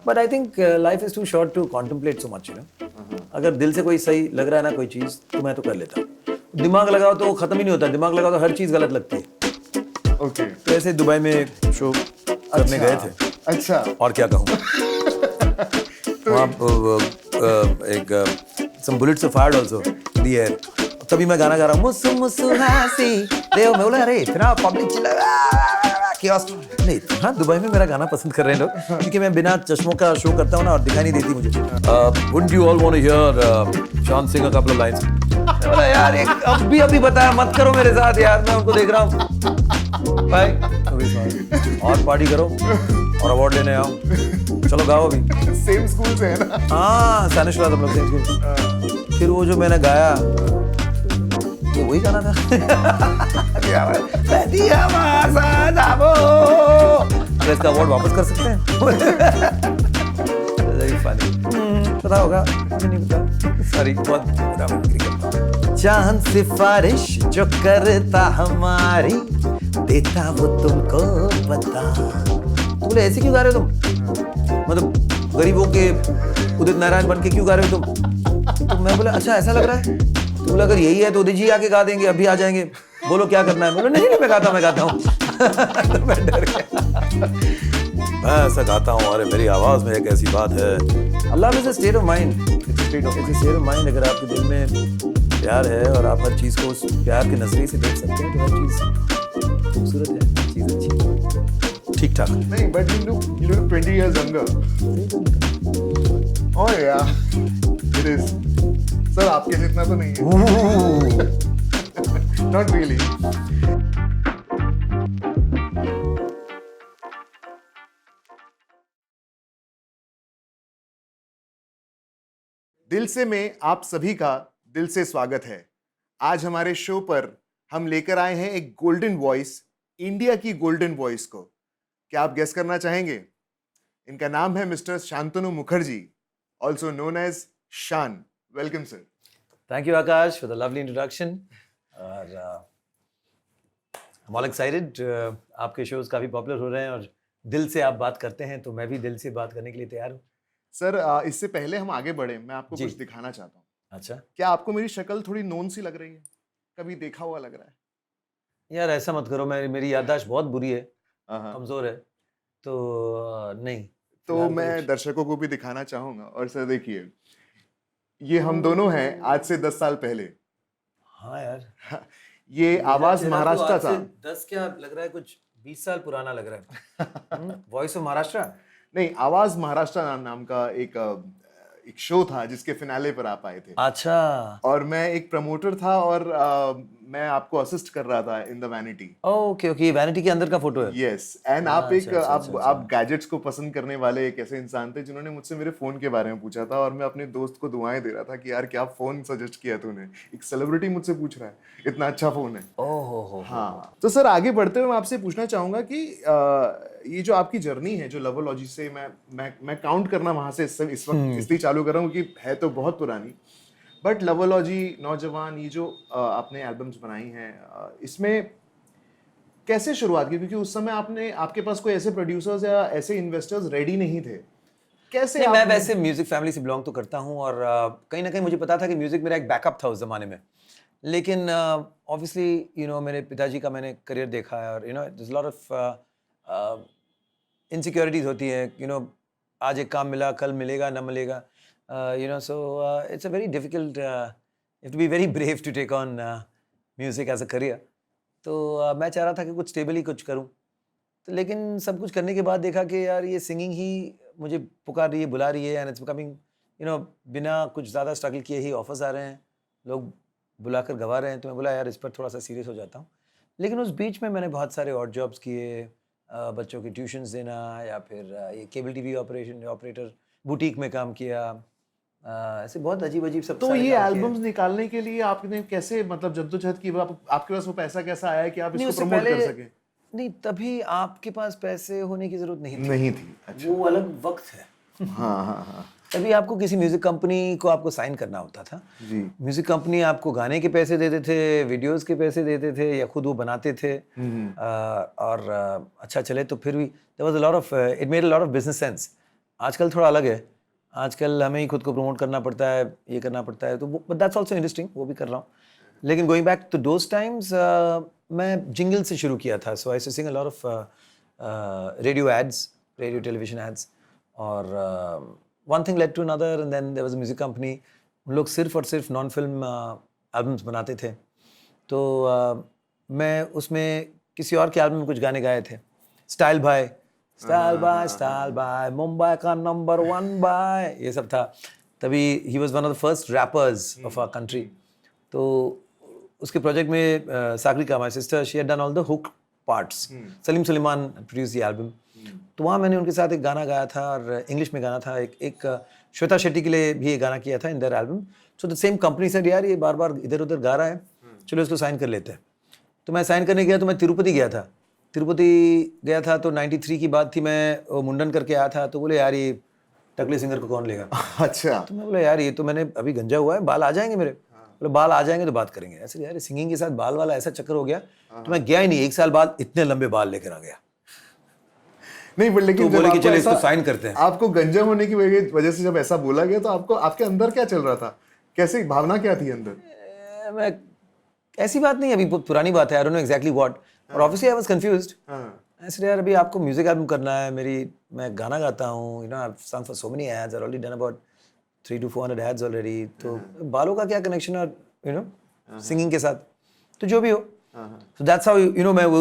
But I think life is too short to contemplate so much, you know. अगर दिल से कोई सही लग रहा है ना कोई चीज़, तो मैं तो कर लेता हूँ. दिमाग लगाओ तो वो खत्म ही नहीं होता. दिमाग लगाओ तो हर चीज़ गलत लगती है. ओके. तो ऐसे दुबई में एक शो करने गए थे. अच्छा. और क्या कहूँ. वहाँ एक some bullets are fired also in the air. तभी मैं गाना गा रहा हूँ मुस्सु मुस्सु हासी देव. मैं बोला अरे इतना पब्लिक चिल्ला chaos. नहीं इतना दुबई में मेरा गाना पसंद कर रहे हैं लोग, क्योंकि मैं बिना चश्मों का शो करता हूँ ना और दिखाई नहीं देती मुझे. Wouldn't you all want to hear शान Singh a couple of lines? मैं बोला यार एक अभी बताया मत करो मेरे साथ यार, मैं उनको देख रहा हूँ भाई. और पार्टी करो और अवार्ड लेने आओ. चलो गाओ अभी. सेम स्कूल से है ना? हाँ सानिशवाद हम लोग सेम स्कूल. फिर वो जो मैंने गाया ये वही गाना था. तो इसका अवार्ड वापस कर सकते हैं. पता होगा मुझे नहीं पता. सॉरी बहुत करता. चांद सिफारिश जो करता हमारी देता वो तुमको पता. बोले ऐसे क्यों गा रहे हो तुम, मतलब गरीबों के उदित नारायण बन के क्यों गा रहे हो तुम. तो मैं बोला अच्छा ऐसा लग रहा है. तो बोला अगर यही है तो उदित जी आके गा देंगे, अभी आ जाएंगे, बोलो क्या करना है. बोलो नहीं मैं गाता हूँ. तो मैं डर गया. मैं ऐसा गाता हूँ, अरे मेरी आवाज में एक ऐसी बात है. Allah is a state of mind. State of mind. अगर आपके दिल में प्यार है और आप हर चीज को उस प्यार के नजरिए से देख सकते हैं तो हर चीज खूबसूरत है, हर चीज अच्छी है, ठीक ठाक. नहीं, but you look 20 years younger. Oh yeah, it is. Sir आपके जितना तो नहीं है. Not really. दिल से में आप सभी का दिल से स्वागत है. आज हमारे शो पर हम लेकर आए हैं एक गोल्डन वॉइस, इंडिया की गोल्डन वॉइस को. क्या आप गेस करना चाहेंगे? इनका नाम है mister Shantanu Mukherjee, also known as Shaan. Welcome sir. Thank you Aakash for the lovely introduction. और I'm all excited. आपके शोज काफी पॉपुलर हो रहे हैं और दिल से आप बात करते हैं, तो मैं भी दिल से बात करने के लिए तैयार हूँ. सर इससे पहले हम आगे बढ़े, मैं आपको कुछ दिखाना चाहता हूँ. अच्छा. क्या आपको मेरी शक्ल थोड़ी नोन सी लग रही है? कभी देखा हुआ लग रहा है? यार ऐसा मत करो, मेरी याददाश्त बहुत बुरी है, कमजोर है, तो नहीं. तो मैं दर्शकों को भी दिखाना चाहूंगा. और सर देखिए, ये हम दोनों हैं आज से 10 साल पहले. हाँ यार. ये आवाज महाराष्ट्र था. 10 क्या लग रहा है, कुछ 20 साल पुराना लग रहा है. Voice of Maharashtra. नहीं, आवाज महाराष्ट्र नाम का एक शो था जिसके फिनाले पर आप आए थे. अच्छा. और मैं एक प्रमोटर था और मैं आपको असिस्ट कर रहा था in the vanity. Okay okay, vanity के अंदर का फोटो है. यस. एंड आप एक आप गैजेट्स को पसंद करने वाले एक ऐसे इंसान थे जिन्होंने मुझसे मेरे फोन के बारे में पूछा था और मैं अपने दोस्त को दुआएं दे रहा था कि यार क्या फोन सजेस्ट किया तूने. एक सेलिब्रिटी मुझसे पूछ रहा है, इतना अच्छा फोन है. ओहो. हाँ. तो सर आगे बढ़ते हुए मैं आपसे पूछना चाहूंगा कि ये जो आपकी जर्नी है, जो लवोलॉजी से मैं काउंट करना वहां से इस वक्त इसलिए चालू कर रहा हूँ कि है तो बहुत पुरानी, बट लवोलॉजी, नौजवान, ये जो आपने एल्बम्स बनाई हैं, इसमें कैसे शुरुआत की? क्योंकि उस समय आपके पास कोई ऐसे प्रोड्यूसर्स या ऐसे इन्वेस्टर्स रेडी नहीं थे. कैसे? मैं वैसे म्यूजिक फैमिली से बिलोंग तो करता हूँ और कहीं ना कहीं मुझे पता था कि म्यूजिक मेरा एक बैकअप था उस जमाने में. लेकिन ऑब्वियसली यू नो मेरे पिताजी का मैंने करियर देखा है और you know there is lot of insecurities होती है. यू नो आज एक काम मिला, कल मिलेगा ना मिलेगा. You know, so it's a very difficult, you have to be very brave to take on music as a career. तो मैं चाह रहा था कि कुछ स्टेबल ही कुछ करूं. तो लेकिन सब कुछ करने के बाद देखा कि यार ये सिंगिंग ही मुझे पुकार रही है, बुला रही है, and it's becoming you know बिना कुछ ज़्यादा स्ट्रगल किए ही ऑफर्स आ रहे हैं, लोग बुलाकर गवा रहे हैं. तो मैं बोला यार इस पर थोड़ा सा सीरियस हो जाता हूँ. लेकिन उस बीच में मैंने बहुत सारे और जॉब्स किए, बच्चों की ट्यूशन्स देना या फिर ये केबल टीवी ऑपरेटर बुटीक में काम किया. ऐसे बहुत अजीब सब. तो ये एल्बम्स निकालने के लिए आपने कैसे मतलब जद्दोजहद की? आपके पास वो पैसा कैसा आया कि आप इसको प्रमोट कर सके? नहीं, तभी आपके पास पैसे होने की जरूरत नहीं थी. अच्छा. वो अलग वक्त है. हाँ. तभी आपको किसी म्यूजिक कंपनी को आपको साइन करना होता था जी. म्यूजिक कंपनी आपको गाने के पैसे देते थे, वीडियोस के पैसे देते थे या खुद वो बनाते थे. और अच्छा चले तो फिर भी there was a lot of it made a lot of business sense. आजकल थोड़ा अलग है, आजकल हमें ही खुद को प्रमोट करना पड़ता है, ये करना पड़ता है, तो बट दैट्स ऑल्सो इंटरेस्टिंग, वो भी कर रहा हूँ। लेकिन going back to those times, मैं जिंगल से शुरू किया था, so I to sing a lot of radio ads, radio television ads, और one thing led to another and then there was a music company. उन लोग सिर्फ और सिर्फ नॉन फिल्म एल्बम्स बनाते थे, तो मैं उसमें किसी और के एल्बम में कुछ गाने गाए थे। स्टाइल बाय मुंबई का नंबर 1 बाय, ये सब था। तभी ही was one of the first rappers of our country. तो उसके प्रोजेक्ट में Sagarika, my sister, she had done all the hook parts. Salim Sulaiman produce the album. तो वहाँ मैंने उनके साथ एक गाना गाया था, और इंग्लिश में गाना था। एक श्वेता शेट्टी के लिए भी ये गाना किया था in their album. So the same company said, यार ये बार बार इधर उधर गा रहा है, चलो इसको साइन कर लेते हैं। तो मैं साइन करने गया, तो मैं तिरुपति गया था। तो 93 की बात थी, मैं मुंडन करके आया था। तो बोले, यार ये टकले सिंगर को कौन लेगा? अच्छा। तो मैं बोला, यार ये तो मैंने अभी गंजा हुआ है, बाल आ जाएंगे मेरे। बोले, बाल आ जाएंगे तो बात करेंगे। ऐसे यार सिंगिंग के साथ बाल वाला ऐसा चक्कर हो गया, तो मैं गया ही नहीं। 1 साल बाद इतने लंबे बाल लेकर आ गया। नहीं, बट लेकिन तो बोले कि चलो इसको साइन करते हैं। आपको गंजा होने की वजह से जब ऐसा बोला गया, तो आपको आपके अंदर क्या चल रहा था? कैसी भावना क्या थी अंदर? मैं ऐसी बात नहीं, अभी बहुत पुरानी बात है, I don't know exactly what, और ऑब्वियसली आई वाज कंफ्यूज्ड। ऐसे यार अभी आपको म्यूजिक एल्बम करना है, मैं गाना गाता हूँ, you know I have sung for so many ads, I already done about 300 to 400 ads already. तो बालों का क्या कनेक्शन है, यू नो, सिंगिंग के साथ? तो जो भी हो, so that's how, you know, मैं वो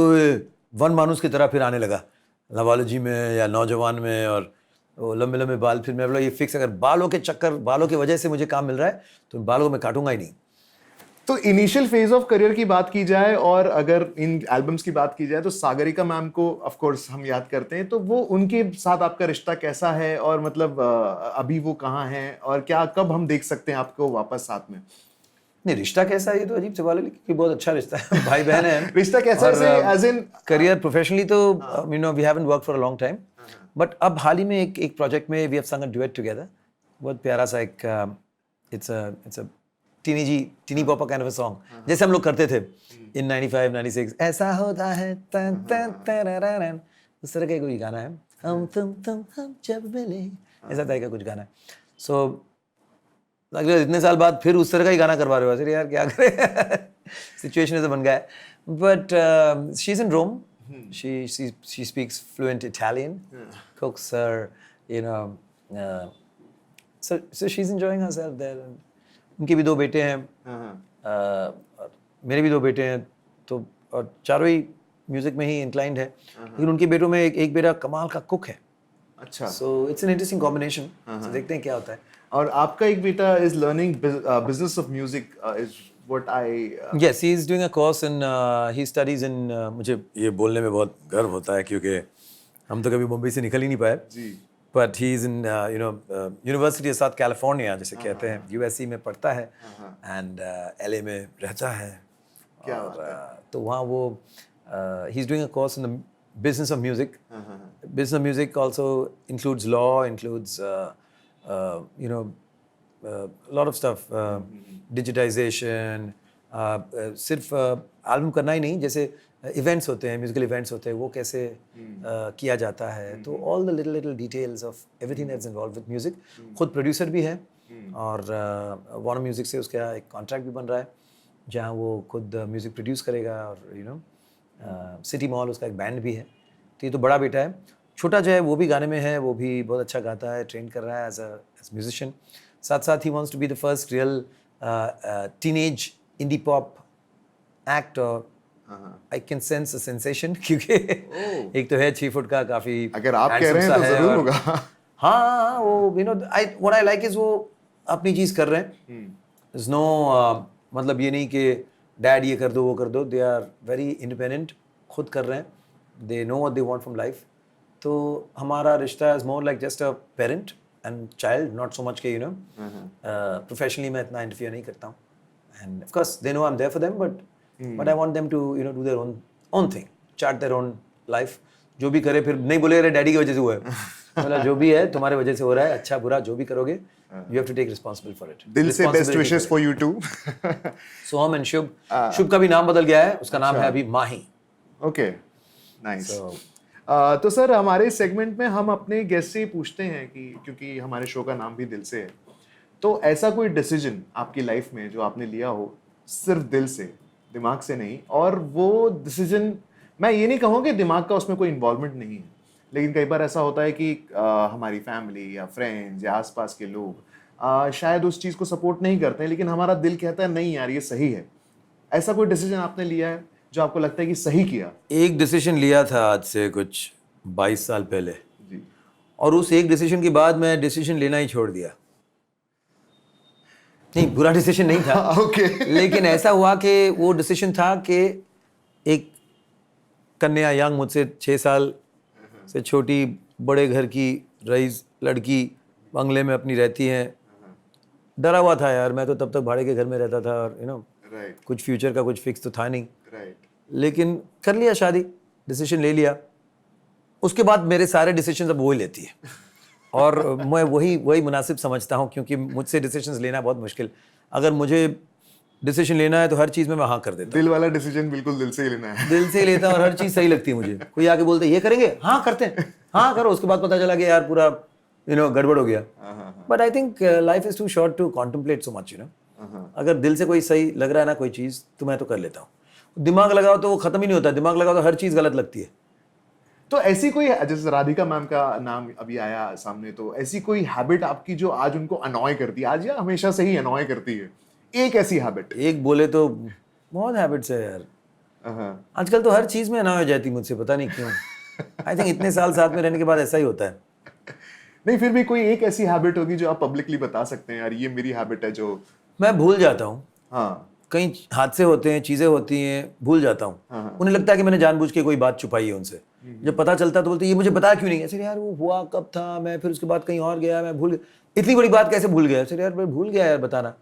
वन मानुस की तरह फिर आने लगा लवालजी में या नौजवान में, और वो लंबे लंबे बाल। फिर मैं बोला, ये फिक्स, अगर बालों की वजह से मुझे काम मिल रहा है, तो बालों को मैं काटूंगा ही नहीं। तो इनिशियल फेज ऑफ करियर की बात की जाए, और अगर इन एल्बम्स की बात की जाए, तो सागरिका मैम को ऑफ कोर्स हम याद करते हैं। तो वो उनके साथ आपका रिश्ता कैसा है, और मतलब अभी वो कहाँ हैं, और क्या कब हम देख सकते हैं आपको वापस साथ में? नहीं, रिश्ता कैसा है ये तो अजीब सवाल है, क्योंकि बहुत अच्छा रिश्ता है, भाई बहन है। रिश्ता कैसा है एज इन करियर प्रोफेशनली? तो you know we haven't work for a long time, but अब हाल ही में एक प्रोजेक्ट में वी हैव संग अ ड्यूएट टुगेदर। बहुत प्यारा सा एक it's a teeny pop kind of a song, जैसे हम लोग करते थे इन 95 96। ऐसा होता है तन तन तरररन, उस तरह का कोई गाना है। हम जब मिले, ऐसा टाइप का कुछ गाना है। सो अगले इतने साल बाद फिर उस तरह का ही गाना करवा रहे हो, अरे यार क्या करें, सिचुएशन ऐसा बन गया है। But she is in Rome, she speaks fluent Italian, cooks her, you know, so she's enjoying herself there. उनके भी 2 बेटे हैं, और मेरे भी 2 बेटे हैं, तो और चारों ही म्यूजिक में ही इंक्लाइंड है। लेकिन उनके बेटों में एक बेटा कमाल का कुक है। अच्छा। So it's an interesting combination, तो देखते हैं क्या होता है। और आपका एक बेटा is learning business of music, is what I Yes, he is doing a course in he studies in मुझे ये बोलने में बहुत गर्व होता है, क्योंकि हम तो कभी मुंबई से निकल ही नहीं पाए। जी। But he is in you know University of South California, जिसे कहते हैं, USC में पढ़ता है, and LA में रहता है। क्या और बात है। तो वहाँ वो he is doing a course in the business of music. Business of music also includes law, includes you know a lot of stuff, digitization, सिर्फ एल्बम करना ही नहीं, जैसे इवेंट्स होते हैं, म्यूजिकल इवेंट्स होते हैं, वो कैसे किया जाता है। तो all the little details of everything that's involve with music. खुद प्रोड्यूसर भी है, और वार्नर म्यूजिक से उसका एक कॉन्ट्रैक्ट भी बन रहा है, जहाँ वो खुद म्यूजिक प्रोड्यूस करेगा, और यू नो सिटी मॉल उसका एक बैंड भी है। तो ये तो बड़ा बेटा है। छोटा जो है वो भी गाने में है, वो भी बहुत अच्छा गाता है, ट्रेन कर रहा है एज म्यूजिशियन। साथ साथ ही wants to be the first real teenage indie pop act, और I can sense a sensation, क्योंकि एक तो है 6 फुट का, काफी अगर आप कह रहे हैं तो जरूर होगा। हाँ, वो you know what I like is वो अपनी चीज कर रहे हैं। There's no मतलब ये नहीं कि डैड ये कर दो वो कर दो, दे आर वेरी इंडिपेंडेंट, खुद कर रहे हैं, they know what they want from life. तो हमारा रिश्ता is more like just a parent and child, not so much के यू नो प्रोफेशनली मैं इतना इंटरफियर नहीं करता हूँ। And of course they know I am there for them, but I want them to you know do their own thing, chart their own life. जो भी करे फिर नहीं बोले अरे डैडी की वजह से हुआ है, मतलब जो भी है तुम्हारे वजह से हो रहा है, अच्छा बुरा जो भी करोगे, you have to take responsible for it. दिल से best wishes for you too. Soham and Shubh का भी नाम बदल गया है, उसका नाम है अभी माही। Okay, nice. तो सर हमारे सेगमेंट में हम अपने गेस्ट से ही पूछते हैं कि क्योंकि हमारे शो का नाम भी दिल से है, तो ऐसा कोई डिसीजन आपकी लाइफ में जो आपने लिया हो सिर्फ दिल से, दिमाग से नहीं, और वो डिसीजन, मैं ये नहीं कहूँ कि दिमाग का उसमें कोई इन्वॉल्वमेंट नहीं है, लेकिन कई बार ऐसा होता है कि हमारी फैमिली या फ्रेंड्स या आसपास के लोग शायद उस चीज़ को सपोर्ट नहीं करते हैं, लेकिन हमारा दिल कहता है नहीं यार ये सही है। ऐसा कोई डिसीजन आपने लिया है जो आपको लगता है कि सही किया? एक डिसीजन लिया था आज से कुछ 22 साल पहले, जी। और उस एक डिसीजन के बाद मैं डिसीजन लेना ही छोड़ दिया। नहीं, बुरा डिसीजन नहीं था। ओके। लेकिन ऐसा हुआ कि वो डिसीजन था कि एक कन्या, यंग, मुझसे 6 साल से छोटी, बड़े घर की रईस लड़की, बंगले में अपनी रहती है। डरा हुआ था यार, मैं तो तब तक भाड़े के घर में रहता था और राइट। कुछ फ्यूचर का कुछ फिक्स तो था नहीं। राइट। लेकिन कर लिया शादी, डिसीजन ले लिया। उसके बाद मेरे सारे डिसीजन अब वो ही लेती है और मैं वही मुनासिब समझता हूँ, क्योंकि मुझसे डिसीजंस लेना बहुत मुश्किल। अगर मुझे डिसीजन लेना है तो हर चीज़ में मैं हाँ कर देता हूँ। दिल वाला डिसीजन बिल्कुल दिल से ही लेना है। दिल से ही लेता हूँ और हर चीज़ सही लगती है मुझे। कोई आके बोलते ये करेंगे, हाँ करते हैं, हाँ करो, उसके बाद पता चला कि यार पूरा गड़बड़ हो गया। But I think life is too short to contemplate so much. अगर दिल से कोई सही लग रहा है ना कोई चीज़, तो मैं तो कर लेता हूँ। दिमाग लगाओ तो वो ख़त्म ही नहीं होता, दिमाग लगाओ तो हर चीज़ गलत लगती है। तो ऐसी कोई, जैसे राधिका मैम का नाम अभी आया सामने, तो ऐसी कोई हैबिट आपकी जो आज उनको अनॉय करती है, आज या हमेशा से ही अनॉय करती है? एक ऐसी हैबिट। एक बोले तो बहुत हैबिट्स है यार। आजकल तो हर चीज़ में अनॉय हो जाती मुझसे, पता नहीं क्यों। आई थिंक इतने साल साथ में रहने के बाद ऐसा ही होता है। नहीं, फिर भी कोई एक ऐसी हैबिट होगी जो आप पब्लिकली बता सकते हैं, यार ये मेरी हैबिट है जो। मैं भूल जाता हूँ। हाँ। कई हादसे होते हैं, चीज़ें होती हैं, भूल जाता हूँ। उन्हें लगता है कि मैंने जानबूझ के कोई बात छुपाई है उनसे। जब पता चलता तो बोलते ये मुझे बताया क्यों नहीं? ऐसे यार वो हुआ कब था, मैं फिर उसके बाद कहीं और गया, मैं भूल गया। इतनी बड़ी बात कैसे भूल गया? ऐसे यार मैं भूल गया यार बताना।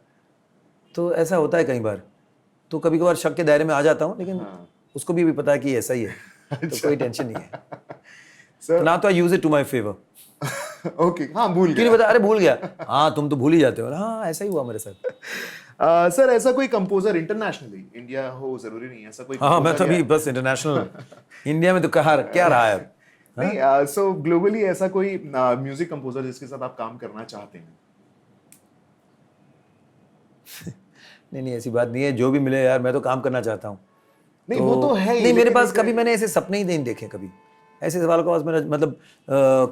तो ऐसा होता है कई बार। तो कभी कभार शक के दायरे में आ जाता हूँ, लेकिन उसको भी पता है कि ऐसा ही है। तो कोई टेंशन नहीं है। सर ना तो I use it to my favour. Okay, हाँ भूल क्यों नहीं गया। बता? अरे भूल गया। हाँ तुम तो भूल ही जाते हो। हाँ ऐसा ही हुआ मेरे साथ। सर ऐसा कोई कंपोजर इंटरनेशनली, इंडिया हो जरूरी नहीं, ऐसा कोई हाँ मैं तो composer अभी बस इंटरनेशनल। इंडिया में तो कहा क्या रहा है अब? नहीं, सो ग्लोबली ऐसा कोई म्यूजिक कंपोजर जिसके साथ आप काम करना चाहते हैं? नहीं ऐसी बात नहीं है, जो भी मिले यार मैं तो काम करना चाहता हूँ। नहीं वो तो है ही, नहीं, मेरे लेकिन पास एक- कभी मैंने ऐसे सपने ही नहीं देखे। कभी ऐसे सवाल का पास मेरा मतलब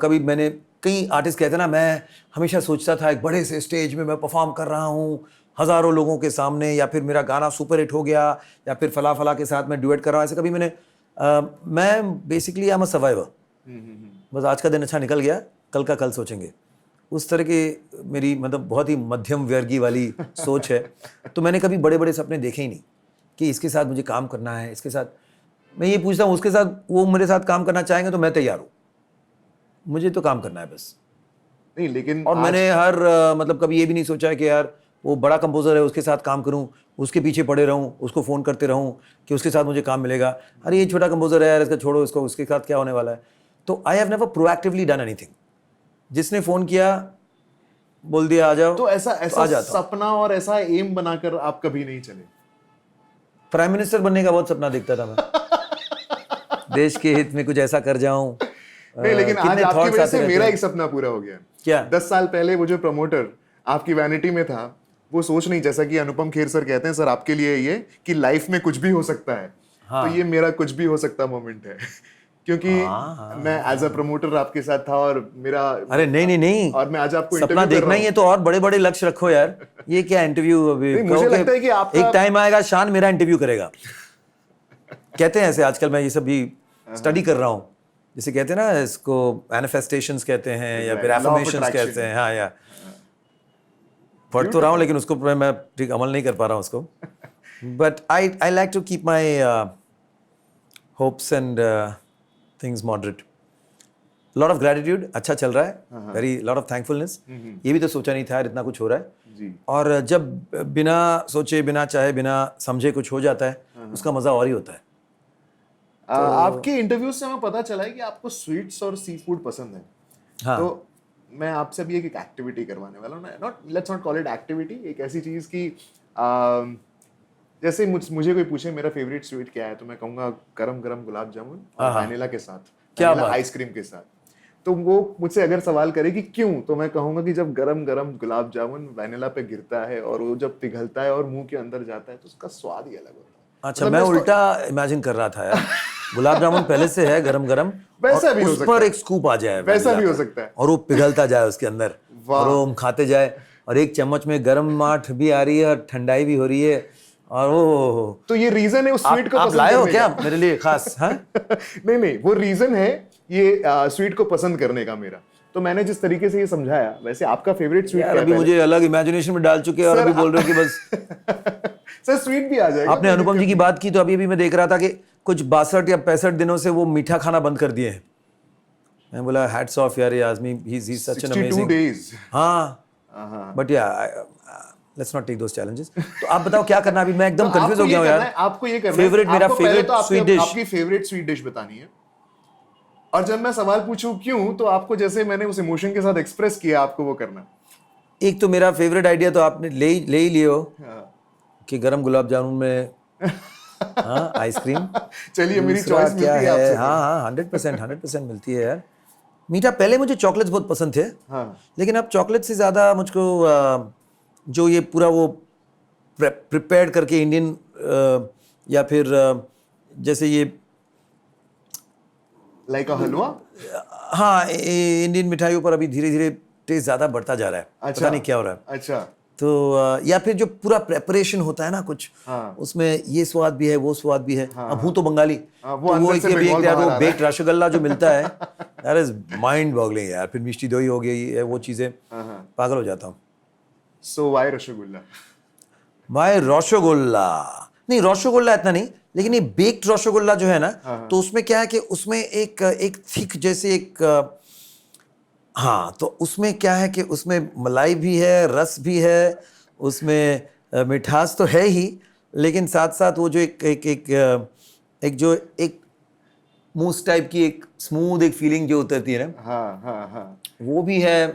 कभी मैंने, कई आर्टिस्ट कहते हैं ना, मैं हमेशा सोचता था एक बड़े से स्टेज में मैं परफॉर्म कर रहा हूँ हज़ारों लोगों के सामने, या फिर मेरा गाना सुपर हिट हो गया, या फिर फला फला के साथ मैं डुएट कर रहा हूँ। ऐसे कभी मैंने मैं basically I am a survivor. बस आज का दिन अच्छा निकल गया, कल का कल सोचेंगे। उस तरह की मेरी मतलब बहुत ही मध्यम वर्गीय वाली सोच है। तो मैंने कभी बड़े बड़े सपने देखे ही नहीं कि इसके साथ मुझे काम करना है, इसके साथ। मैं ये पूछता हूँ उसके साथ, वो मेरे साथ काम करना चाहेंगे तो मैं तैयार हूँ। मुझे तो काम करना है बस। नहीं लेकिन और मैंने हर मतलब कभी ये भी नहीं सोचा है कि यार वो बड़ा कंपोजर है उसके साथ काम करूं, उसके पीछे पड़े रहूं, उसको फ़ोन करते रहूं कि उसके साथ मुझे काम मिलेगा। अरे ये छोटा कंपोजर है यार, इसका छोड़ो, इसको उसके साथ क्या होने वाला है। तो I have never proactively done anything. जिसने फ़ोन किया, बोल दिया आ जाओ, तो ऐसा आ ऐसा जाता हूं। सपना और ऐसा एम बनाकर आप कभी नहीं चले? प्राइम मिनिस्टर बनने का बहुत सपना देखता था मैं। देश के हित में कुछ ऐसा कर जाऊं। नहीं लेकिन आज कितने आपकी thoughts वजह आते से रहते मेरा हैं। एक सपना पूरा हो गया। क्या? 10 साल पहले वो जो प्रमोटर आपकी वैनिटी में था, वो सोच नहीं, जैसा कि अनुपम खेर सर कहते हैं, सर आपके लिए ये कि लाइफ में कुछ भी हो सकता है। हाँ। तो ये मेरा कुछ भी हो सकता मोमेंट है। क्योंकि मैं एज अ प्रमोटर आपके साथ था और मेरा, अरे नहीं और मैं आज आपको सपना इंटरव्यू कर देखना रहा ही है हूँ। तो और बड़े बड़े लक्ष्य रखो यार। ये क्या इंटरव्यू? अभी नहीं, मुझे कहो कि लगता है कि आपका- एक टाइम आएगा शान मेरा इंटरव्यू करेगा। कहते हैं ऐसे आजकल, मैं ये सब भी स्टडी कर रहा हूँ। जैसे कहते हैं ना, इसको मैनिफेस्टेशंस कहते हैं या फिर Right, law of affirmations attraction. कहते हैं। हाँ या पढ़ तो रहा हूँ, लेकिन उसको मैं ठीक अमल नहीं कर पा रहा हूँ उसको। But I like to keep my hopes and things moderate. Lot of gratitude, अच्छा चल रहा है, वेरी लॉट ऑफ थैंकफुलनेस। ये भी तो सोचा नहीं था यार इतना कुछ हो रहा है। जी। और जब बिना सोचे, बिना चाहे, बिना समझे कुछ हो जाता है, उसका मजा और ही होता है। आपके इंटरव्यूज से हमें पता चला है कि आपको स्वीट्स और सी फूड पसंद है। हाँ। तो मैं आपसे अभी एक एक्टिविटी करवाने वाला हूँ, not let's not call it activity, एक ऐसी चीज की जैसे मुझे कोई पूछे मेरा फेवरेट स्वीट क्या है, तो मैं कहूँगा गरम गरम गुलाब जामुन और वैनिला के साथ क्या बात? आइसक्रीम के साथ। तो वो मुझसे अगर सवाल करे कि क्यों, तो मैं कहूंगा कि जब गरम गरम गुलाब जामुन वैनिला पे गिरता है और वो जब पिघलता है और मुंह के अंदर जाता है तो उसका स्वाद ही अलग होता है। अच्छा, मतलब मैं इसको- उल्टा इमेजिन कर रहा था यार। गुलाब जामुन पहले से है गरम गरम, वैसा और भी हो उस सकता पर है। एक स्कूप आ जाए वैसा वैनिला भी हो का, सकता है। और वो पिघलता जाए उसके अंदर, वाह। और वो हम खाते जाए, और एक चम्मच में गरम माठ भी आ रही है और ठंडाई भी हो रही है, और वो तो ये रीजन है उस स्वीट को आप पसंद लाए हो करने क्या का। मेरे लिए खास? हाँ, नहीं नहीं, वो रीजन है ये स्वीट को पसंद करने का मेरा। तो मैंने जिस तरीके से ये समझाया, वैसे आपका फेवरेट स्वीट यार क्या है अभी पहले? मुझे अलग इमेजिनेशन में डाल चुके हैं, और सर, अभी बोल रहे हो कि बस। सर स्वीट भी आ जाएगा, आपने कोई अनुपम दिक्कत जी की नहीं। बात की, तो अभी अभी मैं देख रहा था कि कुछ 62 या 65 दिनों से वो मीठा खाना बंद कर दिए हैं। मैं बोला हैट्स ऑफ यार, ये आदमी, he is such an 62 amazing. days। हाँ, हाँ। But yeah let's not take those challenges. तो आप बताओ क्या करना है अभी? मैं तो एकदम कंफ्यूज आपको हो ये गया हूँ करना यार। है, आपको ये करना फेवरेट, है, मेरा आपको पहले फेवरेट तो स्वीट डिश। आपकी फेवरेट स्वीट डिश बतानी है। और जब मैं सवाल पूछूं क्यों, तो आपको जैसे मैंने उस इमोशन के साथ एक्सप्रेस किया, आपको वो करना। एक तो मेरा फेवरेट आइडिया तो आपने ले ही लियो हाँ। कि गरम गुलाब जामुन में हाँ आइसक्रीम। चलिए, मेरी दूसरा चॉइस क्या मिलती है है? आपसे हाँ फिर। हाँ, 100% मिलती है यार। मीठा पहले मुझे चॉकलेट्स बहुत पसंद थे, हाँ। लेकिन अब चॉकलेट से ज़्यादा मुझको जो ये पूरा वो प्रिपेयर्ड करके इंडियन, या फिर जैसे ये, लाइक अ हलवा। हाँ, इंडियन मिठाइयों पर अभी धीरे धीरे टेस्ट ज़्यादा बढ़ता जा रहा है। अच्छा। पता नहीं क्या हो रहा है। अच्छा। तो या फिर जो पूरा प्रेपरेशन होता है ना कुछ, हाँ। उसमें ये स्वाद भी है, वो स्वाद भी है। अब हूँ तो बंगाली, हाँ, वो तो वो अंदर एक से ये भी एक बंगाल यार, बाहर वो आ रहा बेक्ड रसगुल्ला जो मिलता है, दैट इज माइंड बॉगलिंग यार। फिर मिष्टी दोई हो गई है, वो चीज़ें, पागल हो जाता हूँ। सो वाई रसगुल्ला? भाई रसगुल्ला नहीं, रसगुल्ला इतना नहीं, लेकिन ये बेक्ड रसगुल्ला जो है ना, तो उसमें क्या है कि उसमें एक एक थिक जैसे एक हाँ, तो उसमें क्या है कि उसमें मलाई भी है, रस भी है, उसमें मिठास तो है ही, लेकिन साथ साथ वो जो एक जो एक मूस टाइप की एक स्मूथ एक फीलिंग जो उतरती है ना, हाँ हाँ हाँ। वो भी है।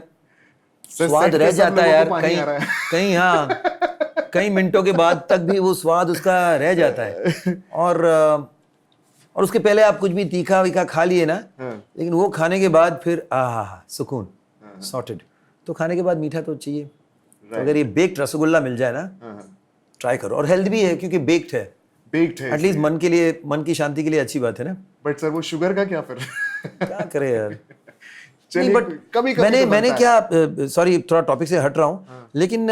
सर, स्वाद सेट पे रह सब जाता है लोगों यार, को पानी कहीं आ रहा है। कहीं, हाँ, कई मिनटों के बाद तक भी वो स्वाद उसका रह जाता है। और उसके पहले आप कुछ भी तीखा वीखा खा लिए ना, लेकिन वो खाने के बाद फिर सुकून, सॉर्टेड। तो खाने के बाद मीठा तो चाहिए। तो अगर ये बेक्ड रसगुल्ला मिल जाए ना, ट्राई करो। और हेल्थ भी है क्योंकि बेक्ड है, बेक्ड है एटलीस्ट मन के लिए, मन की शांति के लिए अच्छी बात है ना। बट सर, वो शुगर का क्या फिर? क्या करे यार। नहीं, चलिए, बट कभी कभी मैंने तो मैंने बनता है। क्या, सॉरी थोड़ा टॉपिक से हट रहा हूँ, लेकिन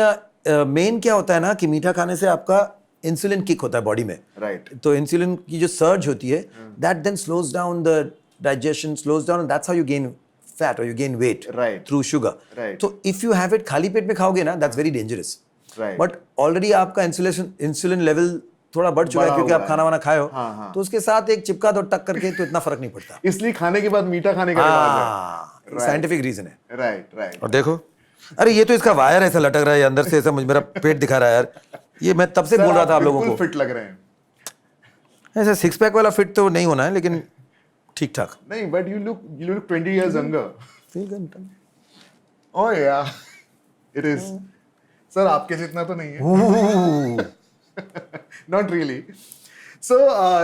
मेन क्या होता है ना कि मीठा खाने से आपका इंसुलिन किक होता है बॉडी में। राइट। तो इंसुलिन की जो सर्ज होती है, that then slows down the digestion, slows down, and that's how you gain fat और you gain weight Right. Through sugar. Right. तो इफ यू हैव इट खाली पेट में खाओगे ना, that's very dangerous. Right. But already आपका insulin level थोड़ा बढ़ चुका है बढ़ा क्योंकि हुआ आप खाना वाना खाए हो, हाँ। तो उसके साथ एक चिपका दो टक करके, तो इतना फर्क नहीं पड़ता। इसलिए खाने के बाद मीठा खाने का रिवाज है। साइंटिफिक रीजन है। Right right. और देखो, अरे ये तो इसका वायर ऐसा लटक रहा है अंदर से, ऐसा मुझे मेरा पेट दिखा रहा है यार। ये मैं तब से बोल रहा था आप लोगों को, फिट लग रहे हैं। ऐसा सिक्स पैक वाला फिट तो नहीं होना है, लेकिन ठीक ठाक। नहीं, but you look 20 years younger. Feel good. Oh yeah, it is. Sir, आपके जितना तो नहीं है। Not really. So,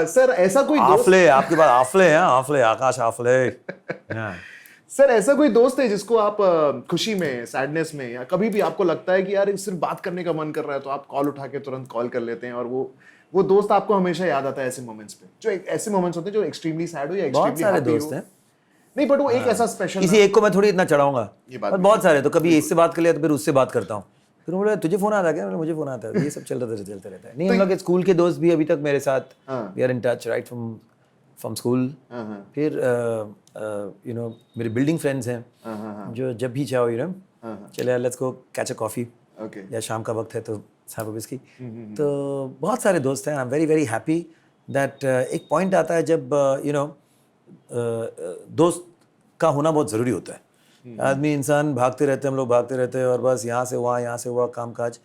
सर, ऐसा कोई दोस्त, आफले, आपके पास आफले हैं? आफले, आकाश आफले। हाँ। सर ऐसा कोई दोस्त है जिसको आप खुशी में, सैडनेस में, या कभी भी आपको लगता है कि यार सिर्फ बात करने का मन कर रहा है, तो आप कॉल उठा के तुरंत कॉल कर लेते हैं, और वो दोस्त आपको हमेशा याद आता है ऐसे मोमेंट्स पे, जो ऐसे मोमेंट्स होते हैं जो एक्सट्रीमली सैड हो या बहुत एक्सट्रीमली सारे हैप्पी दोस्त हो। हैं। नहीं, बट वो एक ऐसा स्पेशल किसी एक को मैं थोड़ी इतना चढ़ाऊंगा, ये बात और भी बहुत सारे, तो कभी इससे बात कर लिया तो फिर उससे बात करता हूँ, फिर बोले तुझे फोन आता है क्या? मुझे फोन आता है। ये सब चलता रहता है। नहीं, हम लोग के स्कूल के दोस्त भी अभी तक मेरे साथ, we are in touch right from school. फिर यू नो मेरे बिल्डिंग फ्रेंड्स हैं जो जब भी चाहो यू नो चले यार let's go catch a coffee, या शाम का वक्त है तो साहब विस्की। तो बहुत सारे दोस्त हैं। I am very very happy that एक पॉइंट आता है जब यू नो दोस्त का होना बहुत ज़रूरी होता है। आदमी इंसान भागते रहते हैं, हम लोग भागते रहते हैं, और बस यहाँ से वहाँ, यहाँ से वहाँ, काम काज।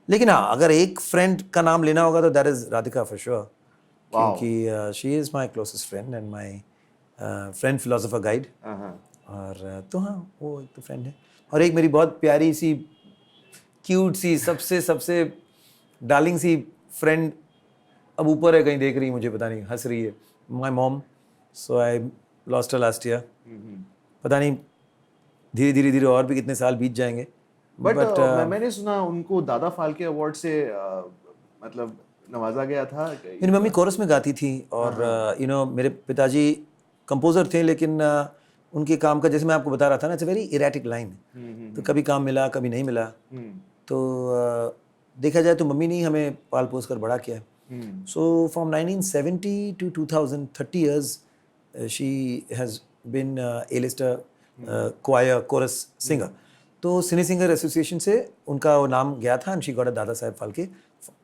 लेकिन हाँ, अगर एक फ्रेंड का नाम लेना होगा तो that is Radhika for sure, क्योंकि she is my closest friend and my friend philosopher guide. और तो हाँ, वो एक तो फ्रेंड है। और एक मेरी बहुत प्यारी सी, क्यूट सी, सबसे सबसे डार्लिंग सी फ्रेंड अब ऊपर है, कहीं देख रही है मुझे, पता नहीं, हंस रही है, my mom. So I lost last year, पता नहीं धीरे धीरे धीरे और भी कितने साल बीत जाएंगे। बट मैंने सुना उनको दादा फाल्के अवार्ड से मतलब नवाजा गया था। मेरी मम्मी कोरस में गाती थी और मेरे पिताजी कंपोजर थे, लेकिन उनके काम का, जैसे मैं आपको बता रहा था ना, it's a very erratic line. तो कभी काम मिला, कभी नहीं मिला। तो देखा जाए तो मम्मी ने ही हमें पाल पोस कर बड़ा किया। So from 1970 to 2000, 30 years she has been A-lister choir chorus singer. तो सिने सिंगर एसोसिएशन से उनका वो नाम गया था, and she got a Dada Saheb Phalke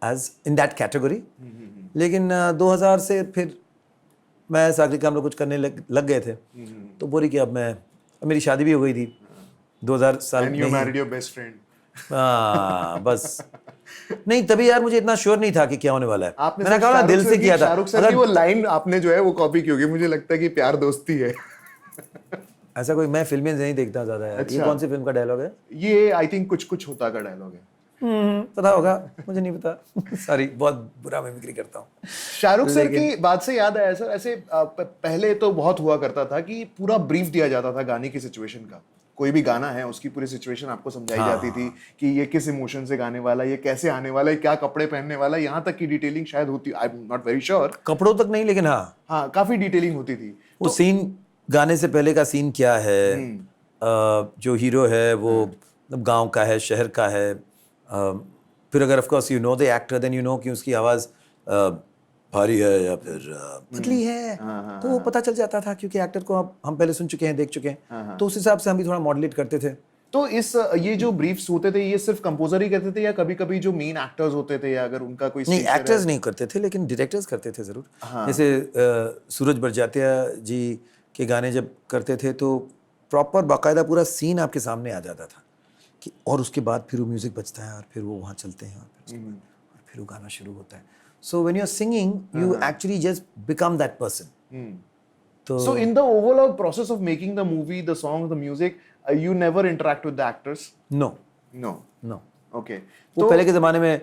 as in that category. लेकिन 2000 से फिर मैं सागरी काम कुछ करने लग गए थे। तो बोली कि अब मेरी शादी भी हो गई थी 2000 साल And you married your best friend. हाँ बस। नहीं, तभी यार मुझे इतना श्योर नहीं था कि क्या होने वाला है। आपने मैंने कहा ना, दिल से किया था। शाहरुख सर की वो लाइन आपने जो है वो कॉपी की होगी, मुझे लगता है कि प्यार दोस्ती है। ऐसा कोई, मैं फिल्में नहीं देखता ज्यादा यार। ये कौन सी फिल्म का डायलॉग है? ये आई थिंक कुछ कुछ होता का डायलॉग है। पता होगा, मुझे नहीं पता। सॉरी, बहुत बुरा मिमिक्री करता हूँ। शाहरुख सर की बात से याद आया सर, ऐसे पहले तो बहुत हुआ करता था कि पूरा ब्रीफ दिया जाता था गाने की सिचुएशन का। कोई भी गाना है उसकी पूरी सिचुएशन आपको समझाई जाती थी कि ये किस इमोशन से गाने वाला है, ये कैसे आने वाला है, क्या कपड़े पहनने वाला है, यहाँ तक की डिटेलिंग शायद होती, I am not very sure. कपड़ों तक नहीं, लेकिन हाँ काफी डिटेलिंग होती थी। वो सीन, गाने से पहले का सीन क्या है, जो हीरो है वो गांव का है, शहर का है, फिर अगर of course you know the actor, then you know कि उसकी आवाज भारी है या फिर पतली है। तो वो पता चल जाता था, क्योंकि एक्टर को हम पहले सुन चुके हैं, देख चुके हैं। तो उस हिसाब से हम भी थोड़ा मॉडुलेट करते थे। तो ये जो ब्रीफ्स होते थे, ये सिर्फ कंपोजर ही करते थे या कभी कभी जो मेन एक्टर्स होते थे, या अगर उनका कोई नहीं, एक्टर्स नहीं करते थे, लेकिन डायरेक्टर्स करते थे जरूर। जैसे सूरज बड़जात्या जी के गाने जब करते थे तो प्रॉपर बाकायदा पूरा सीन आपके सामने आ जाता था कि, और उसके बाद फिर वो म्यूजिक बजता है और फिर वो वहाँ चलते हैं और फिर वो गाना शुरू होता है। So when you are singing, you actually just become that person. So in the overall process of making the movie, the song, the music, you never interact with the actors? No No. No. Okay. वो पहले के ज़माने में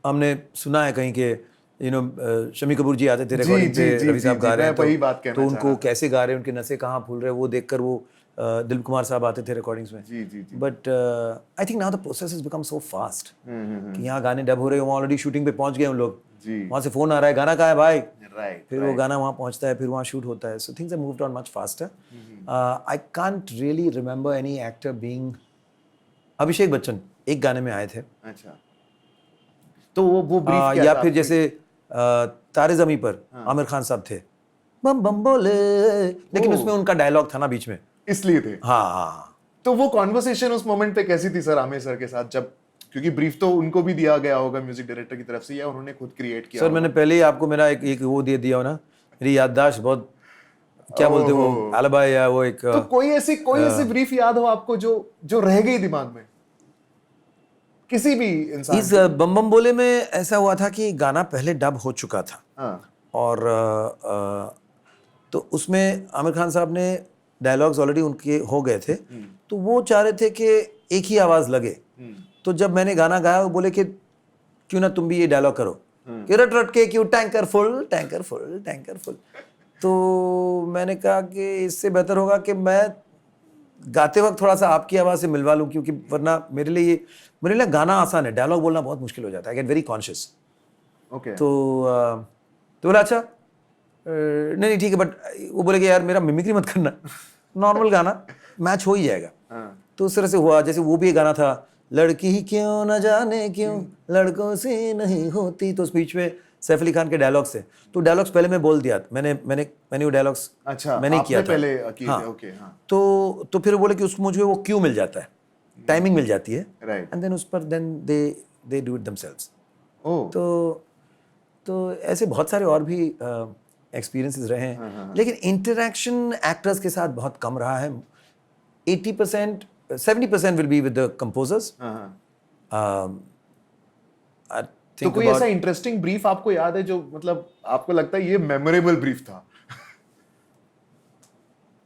हमने सुना है कहीं के, शम्मी कपूर जी आते थे रिकॉर्डिंग पे, रफी साहब गा रहे हैं, तो उनको कैसे गा रहे हैं, उनके नसें कहाँ फूल रहे हैं, वो देखकर वो दिलीप कुमार साहब आते थे रिकॉर्डिंग्स में। But I think now the process has become so fast कि यहाँ गाने डब हो रहे हैं, वहाँ ऑलरेडी शूटिंग पे पहुंच गए हम लोग, वहाँ से फोन आ रहा है, गाना कहाँ है भाई, फिर वो गाना वहाँ पहुँचता है, फिर वहाँ शूट होता है। So things have moved on much faster. I can't really remember any actor being. Abhishek Bachchan एक गाने में आए थे। अच्छा, तो वो ब्रीफ क्या या था फिर जैसे तारे ज़मीं पर आमिर खान साहब थे, बम बम बोले, लेकिन उसमें उनका डायलॉग था ना बीच में, इसलिए थे। हाँ। तो वो कॉन्वर्सेशन उस मोमेंट पे कैसी थी सर आमिर सर के साथ, जब, क्योंकि ब्रीफ तो उनको भी दिया गया होगा म्यूजिक डायरेक्टर की तरफ से, या उन्होंने खुद क्रिएट किया? सर मैंने पहले ही आपको मेरा एक वो दे दिया हो ना, मेरी याददाश्त बहुत, क्या बोलते वो एलिबाई, या वो एक, तो कोई ऐसी ब्रीफ याद हो आपको जो रह गई दिमाग में किसी भी इंसान? इस बम बम बोले में ऐसा हुआ था कि गाना पहले डब हो चुका था, और तो उसमें आमिर खान साहब ने डायलॉग्स ऑलरेडी उनके हो गए थे, तो वो चाह रहे थे कि एक ही आवाज लगे। तो जब मैंने गाना गाया, वो बोले कि क्यों ना तुम भी ये डायलॉग करो कि रट रट के क्यों tanker full tanker full tanker full. तो मैंने कहा कि इससे बेहतर होगा कि मैं गाते वक्त थोड़ा सा आपकी आवाज़ से मिलवा लूँ, क्योंकि वरना मेरे लिए गाना आसान है, डायलॉग बोलना बहुत मुश्किल हो जाता है। I get very conscious. Okay. तो बोला अच्छा नहीं ठीक है, बट वो बोले कि यार मेरा मिमिक्री मत करना, नॉर्मल गाना मैच हो ही जाएगा। तो उस तरह से हुआ। जैसे वो भी एक गाना था, लड़की ही क्यों न जाने क्यों लड़कों से नहीं होती, तो उस बीच में सैफ अली खान के डायलॉग्स थे, तो डायलॉग्स पहले मैं बोल दिया, मैंने वो डायलॉग्स मैंने किया था पहले हाँ। ओके, हाँ। तो फिर बोले कि उसको मुझे वो क्यों मिल जाता है, टाइमिंग मिल जाती है, एंड देन उस पर then they do it themselves. तो ऐसे बहुत सारे और भी एक्सपीरियंसेस रहे हैं, लेकिन इंटरेक्शन एक्टर्स के साथ बहुत कम रहा है। 80%, 70% will be with the composers. तो कोई ऐसा इंटरेस्टिंग ब्रीफ आपको याद है जो मतलब आपको लगता है ये मेमोरेबल ब्रीफ था?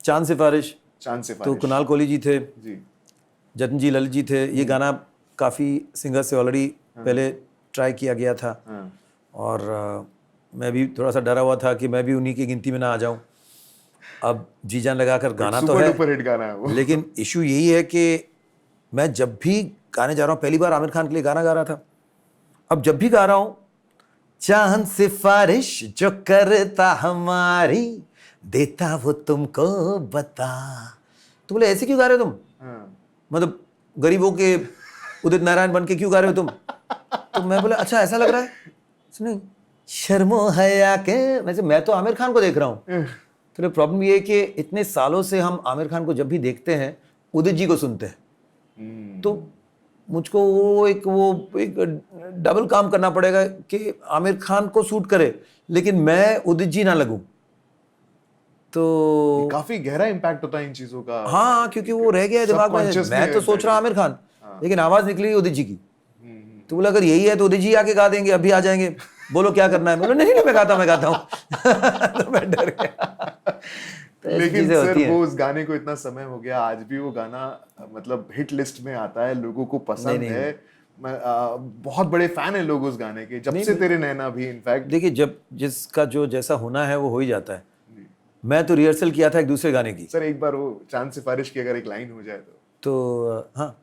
चांद सिफारिश तो कुणाल कोहली जी थे जी, जतिन जी ललित जी थे। ये गाना काफ़ी सिंगर्स से ऑलरेडी पहले ट्राई किया गया था, और मैं भी थोड़ा सा डरा हुआ था कि मैं भी उन्हीं की गिनती में ना आ जाऊं। अब जी जान लगाकर गाना तो सुपर है, डुपर हिट गाना है वो। लेकिन इशू यही है कि मैं जब भी गाने जा रहा हूँ, पहली बार आमिर खान के लिए गाना गा रहा था, अब जब भी गा रहा हूँ, चांद सिफारिश जो करता हमारी, देता वो तुमको बता। तो बोले ऐसे क्यों गा रहे हो तुम? हाँ। मतलब गरीबों के उदित नारायण बन के क्यों गा रहे हो तुम? तो मैं बोला अच्छा ऐसा लग रहा है? नहीं, शर्मो हया के, वैसे मैं तो आमिर खान को देख रहा हूँ। तो प्रॉब्लम ये है कि इतने सालों से हम आमिर खान को जब भी देखते हैं उदित जी को सुनते हैं, तो मुझको वो एक डबल काम करना पड़ेगा कि आमिर खान को सूट करे लेकिन मैं उदित जी ना लगूं। तो काफी गहरा इम्पैक्ट होता है इन चीजों का। हाँ, क्योंकि वो रह गया है दिमाग में। Subconscious मैं में तो सोच रहा हूँ आमिर खान, लेकिन आवाज निकली उदित जी की। तो बोला अगर यही है तो उदित जी आके गा देंगे, अभी आ जाएंगे, बोलो क्या करना है। बोलो नहीं नहीं मैं गाता हूँ। तो मैं डर गया। तो ऐसी लेकिन चीजें सर होती हैं। वो उस गाने को इतना समय हो गया, आज भी वो गाना मतलब हिट लिस्ट में आता है, लोगों को पसंद नहीं, है। बहुत बड़े फैन है लोग उस गाने के, जब से तेरे नैना भी इनफैक्ट। देखिए जब जिसका जो जैसा होना है वो हो ही जाता है। मैं तो रिहर्सल किया था एक दूसरे गाने की। सर एक बार वो चांद सिफारिश की अगर एक लाइन हो जाए तो हाँ,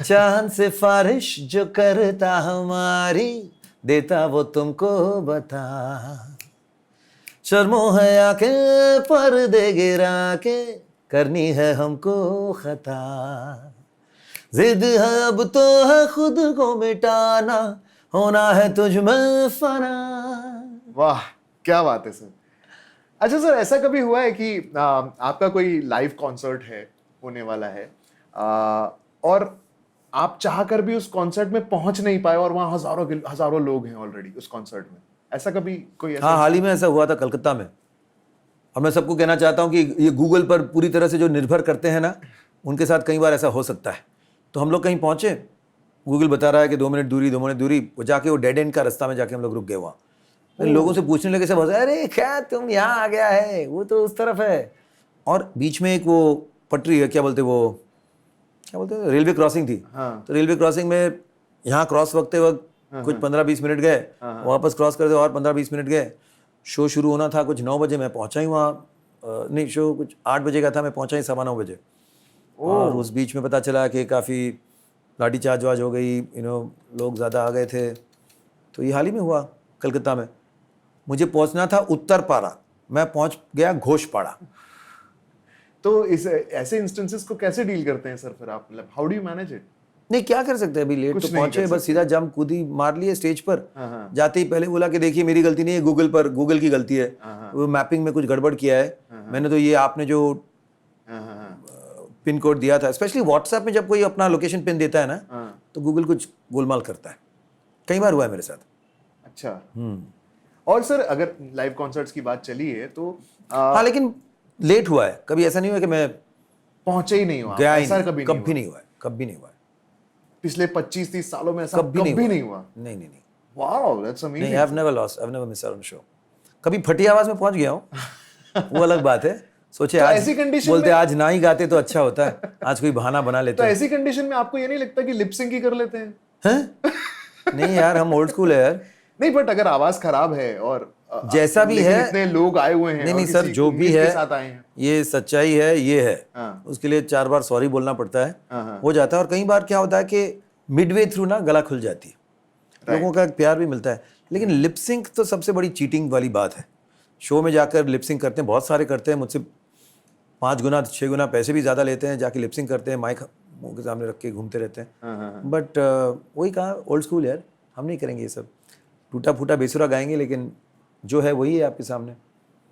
चांद सिफारिश जो करता हमारी, देता वो तुमको बता, शर्मो हया के पर्दे गिरा के, करनी है हमको खता, जिद है अब तो है खुद को मिटाना, होना है तुझ में फना। वाह क्या बात है सर। अच्छा सर, ऐसा कभी हुआ है कि आपका कोई लाइव कॉन्सर्ट है, होने वाला है, और आप चाहकर भी उस कॉन्सर्ट में पहुंच नहीं पाए और वहां हजारों लोग हैं ऑलरेडी उस कॉन्सर्ट में, ऐसा कभी कोई ऐसा? हाँ, हाल ही में ऐसा हुआ था कलकत्ता में। और मैं सबको कहना चाहता हूँ कि ये गूगल पर पूरी तरह से जो निर्भर करते हैं ना, उनके साथ कई बार ऐसा हो सकता है। तो हम लोग कहीं पहुँचे, गूगल बता रहा है कि 2 मिनट दूरी, वो जाके वो डेड एंड का रास्ता में जाके हम लोग रुक गए वहाँ। फिर लोगों से पूछने लगे सब, अरे क्या तुम यहाँ आ गया है, वो तो उस तरफ है। और बीच में एक वो पटरी है, क्या बोलते हैं, रेलवे क्रॉसिंग थी। हाँ। तो रेलवे क्रॉसिंग में यहाँ क्रॉस वक्त कुछ 15-20 मिनट गए, वापस क्रॉस करते और 15-20 मिनट गए। शो शुरू होना था कुछ 9 बजे, मैं पहुंचा ही वहाँ, नहीं शो कुछ 8 बजे का था, मैं पहुंचा ही 9:15 बजे। और उस बीच में पता चला कि काफ़ी लाठीचार्ज हो गई, लोग ज़्यादा आ गए थे। तो ये हाल ही में हुआ कलकत्ता में। मुझे पहुंचना था उत्तरपाड़ा, मैं पहुंच गया घोषपाड़ा। तो इस ऐसे इंस्टेंसेस को कैसे डील करते हैं सर फिर आप, मतलब how do you manage it? नहीं क्या कर सकते हैं, अभी लेट कुछ तो नहीं पहुंचे, कर बस सीधा जंप कूदी मार लिए स्टेज पर। हाँ। जाते ही पहले बोला कि देखिए मेरी गलती नहीं है, गूगल की गलती है, वो मैपिंग में कुछ गड़बड़ किया है। मैंने तो ये आपने जो पिन कोड दिया था, स्पेशली व्हाट्सएप में जब कोई अपना लोकेशन पिन देता है ना, तो गूगल कुछ गोलमाल करता है। कई बार हुआ है मेरे साथ। अच्छा। और सर अगर लाइव कॉन्सर्ट्स की बात चली है तो हाँ, लेकिन लेट हुआ है, कभी ऐसा नहीं हुआ कि मैं पहुंचे ही नहीं हुआ, गया ही ऐसा नहीं, कभी नहीं हुआ है, कभी नहीं हुआ है। पिछले 25-30 सालों में ऐसा कभी नहीं हुआ? नहीं। Wow, that's amazing. नहीं, I've never missed out on show। कभी फटी आवाज में पहुंच गया हूँ, वो अलग बात है। सोचे तो आज ऐसी कंडीशन बोलते में आज ना ही गाते तो अच्छा होता है, आज कोई बहाना बना लेते तो हैं। ऐसी कंडीशन में आपको ये नहीं लगता कि लिप सिंक ही कर लेते हैं? हैं? नहीं यार, हम ओल्ड स्कूल है यार। नहीं, बट अगर आवाज खराब है और जैसा भी लेकिन है, इतने लोग आए हुए हैं, नहीं और सर, किसी जो भी उम्मीद है के साथ आए हैं। ये सच्चाई है, ये है। हाँ। उसके लिए 4 बार सॉरी बोलना पड़ता है, हाँ। हो जाता है। और कई बार क्या होता है कि मिडवे थ्रू ना गला खुल जाती है, लोगों का प्यार भी मिलता है। लेकिन लिप सिंक तो सबसे बड़ी चीटिंग वाली बात है। शो में जाकर लिप सिंक करते हैं, बहुत सारे करते हैं, मुझसे 5 गुना 6 गुना पैसे भी ज़्यादा लेते हैं, जाके लिप सिंक करते हैं, माइक मुंह के सामने रख के घूमते रहते हैं। बट वही कहा, ओल्ड स्कूल यार, हम नहीं करेंगे ये सब। टूटा फूटा बेसुरा गाएंगे, लेकिन जो है वही है आपके सामने।